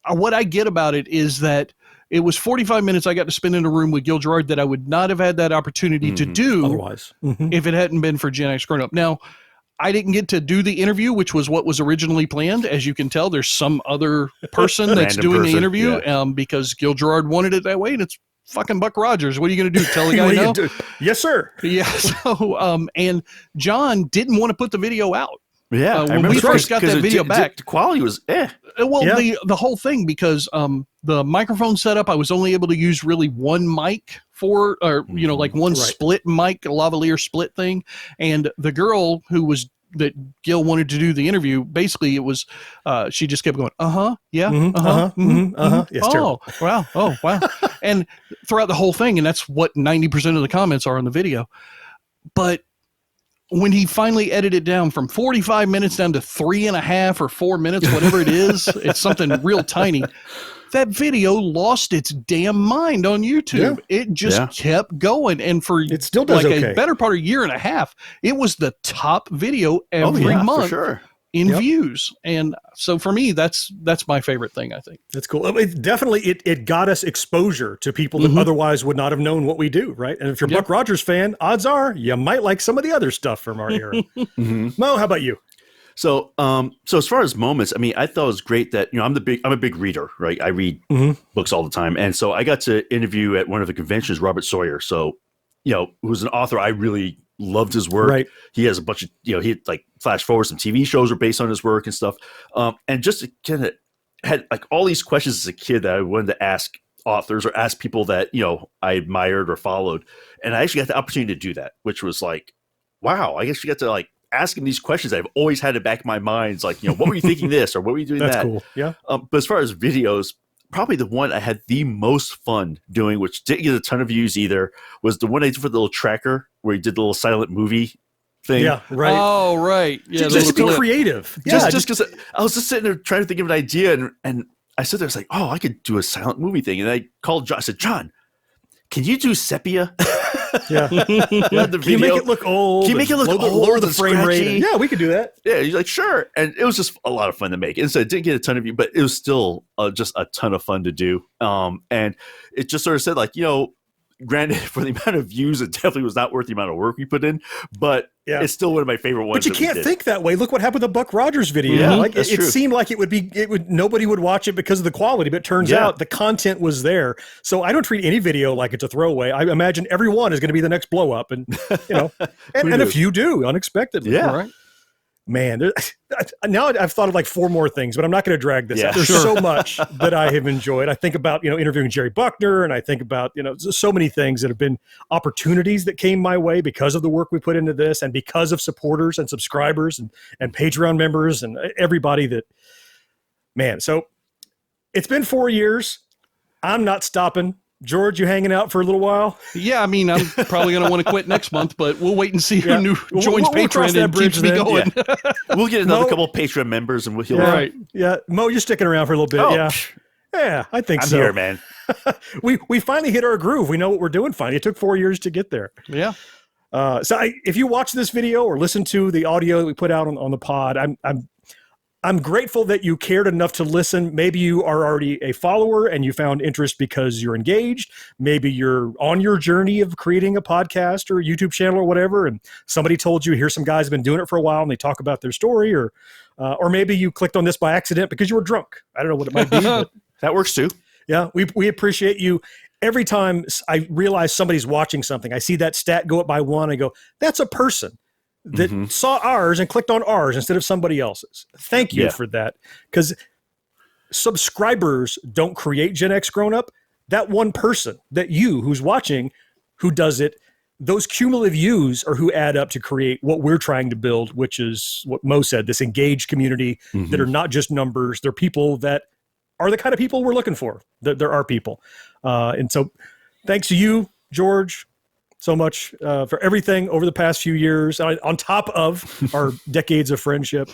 what I get about it, is that it was 45 minutes I got to spend in a room with Gil Gerard that I would not have had that opportunity to do otherwise if it hadn't been for Gen X Grown Up. Now, I didn't get to do the interview, which was what was originally planned. As you can tell, there's some other person that's doing the interview because Gil Gerard wanted it that way, and it's fucking Buck Rogers. What are you going to do? Tell the guy no? Yes, sir. Yeah. So, and John didn't want to put the video out. Yeah, when we first got that video back, the quality was Well, the whole thing, because the microphone setup, I was only able to use really one mic for, or like one split mic, a lavalier split thing, and the girl that Gil wanted to do the interview, basically it was, she just kept going, yes, terrible. Wow, oh wow, and throughout the whole thing, and that's what 90% of the comments are on the video, but when he finally edited down from 45 minutes down to 3.5 or 4 minutes, whatever it is, it's something real tiny. That video lost its damn mind on YouTube. Yeah. It just kept going. And for it still does a better part of a year and a half, it was the top video every month in views. And so for me, that's my favorite thing, I think. That's cool. It definitely, it got us exposure to people that otherwise would not have known what we do, right? And if you're a Buck Rogers fan, odds are you might like some of the other stuff from our era. Mo, how about you? So, so as far as moments, I mean, I thought it was great that, I'm a big reader, right? I read books all the time. And so I got to interview at one of the conventions, Robert Sawyer. So, who's an author I really loved his work. Right. He has a bunch of, he had like flash forward, some TV shows are based on his work and stuff. And just to kind of had like all these questions as a kid that I wanted to ask authors or ask people that, I admired or followed. And I actually got the opportunity to do that, which was like, wow, I guess you got to like ask him these questions that I've always had to back in my mind. It's like, what were you thinking this or what were you doing That's that? Cool. Yeah. But as far as videos, probably the one I had the most fun doing, which didn't get a ton of views either, was the one I did for the little tracker where he did the little silent movie thing. Yeah, right. Oh, right. Yeah, just be creative. Just because I was just sitting there trying to think of an idea, and I said there, I was like, oh, I could do a silent movie thing. And I called John. I said, John, can you do sepia? Yeah. The Can you make it look old? Can you make it look lower the frame rate? Yeah, we could do that. Yeah, he's like, sure. And it was just a lot of fun to make. And so it didn't get a ton of views, but it was still just a ton of fun to do. And it just sort of said, like, granted, for the amount of views, it definitely was not worth the amount of work we put in, but it's still one of my favorite ones. But you can't think that way. Look what happened with the Buck Rogers video. Yeah, like it seemed like nobody would watch it because of the quality, but it turns out the content was there. So I don't treat any video like it's a throwaway. I imagine every one is going to be the next blow up, and and a few do unexpectedly. Yeah. All right. Man, now I've thought of like 4 more things, but I'm not going to drag this out. There's so much that I have enjoyed. I think about, interviewing Jerry Buckner, and I think about, so many things that have been opportunities that came my way because of the work we put into this and because of supporters and subscribers and Patreon members and everybody that, man. So it's been 4 years. I'm not stopping. George, you hanging out for a little while? Yeah, I mean, I'm probably going to want to quit next month, but we'll wait and see who new joins Patreon and keeps me going. Yeah. We'll get another couple Patreon members and we'll heal. Right. Yeah. Mo, you're sticking around for a little bit. Yeah. Yeah, I think I'm so. here, man. we finally hit our groove. We know what we're doing finally. It took 4 years to get there. Yeah. If you watch this video or listen to the audio that we put out on the pod, I'm grateful that you cared enough to listen. Maybe you are already a follower and you found interest because you're engaged. Maybe you're on your journey of creating a podcast or a YouTube channel or whatever, and somebody told you, here's some guys have been doing it for a while and they talk about their story, or maybe you clicked on this by accident because you were drunk. I don't know what it might be. But that works too. Yeah, we appreciate you. Every time I realize somebody's watching something, I see that stat go up by 1. I go, that's a person that saw ours and clicked on ours instead of somebody else's. Thank you for that. Because subscribers don't create Gen X Grown Up. That one person, that you who's watching, who does it, those cumulative views are who add up to create what we're trying to build, which is what Mo said, this engaged community that are not just numbers. They're people that are the kind of people we're looking for. There are people. And so thanks to you, George, so much for everything over the past few years, on top of our decades of friendship.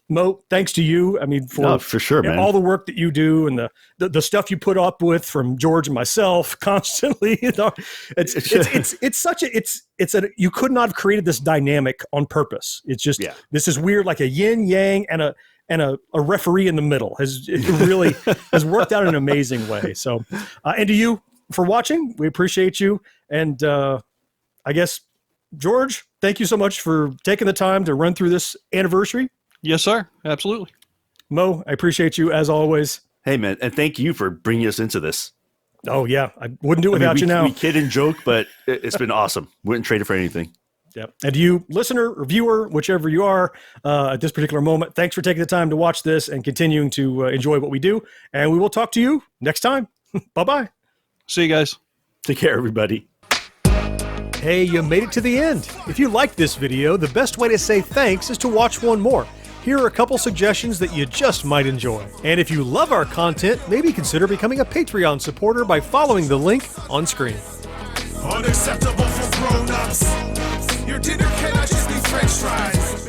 Mo, thanks to you. I mean, for sure, man. All the work that you do and the stuff you put up with from George and myself constantly. It's such a you could not have created this dynamic on purpose. It's just this is weird, like a yin yang and a referee in the middle has worked out in an amazing way. So, and to you for watching, we appreciate you. And I guess, George, thank you so much for taking the time to run through this anniversary. Yes, sir. Absolutely. Mo, I appreciate you as always. Hey, man. And thank you for bringing us into this. Oh, yeah. I wouldn't do it without you now. We kid and joke, but it's been awesome. Wouldn't trade it for anything. Yep. And you, listener or viewer, whichever you are at this particular moment, thanks for taking the time to watch this and continuing to enjoy what we do. And we will talk to you next time. Bye-bye. See you guys. Take care, everybody. Hey, you made it to the end. If you liked this video, the best way to say thanks is to watch one more. Here are a couple suggestions that you just might enjoy. And if you love our content, maybe consider becoming a Patreon supporter by following the link on screen. Unacceptable for grown-ups. Your dinner cannot just be french fries.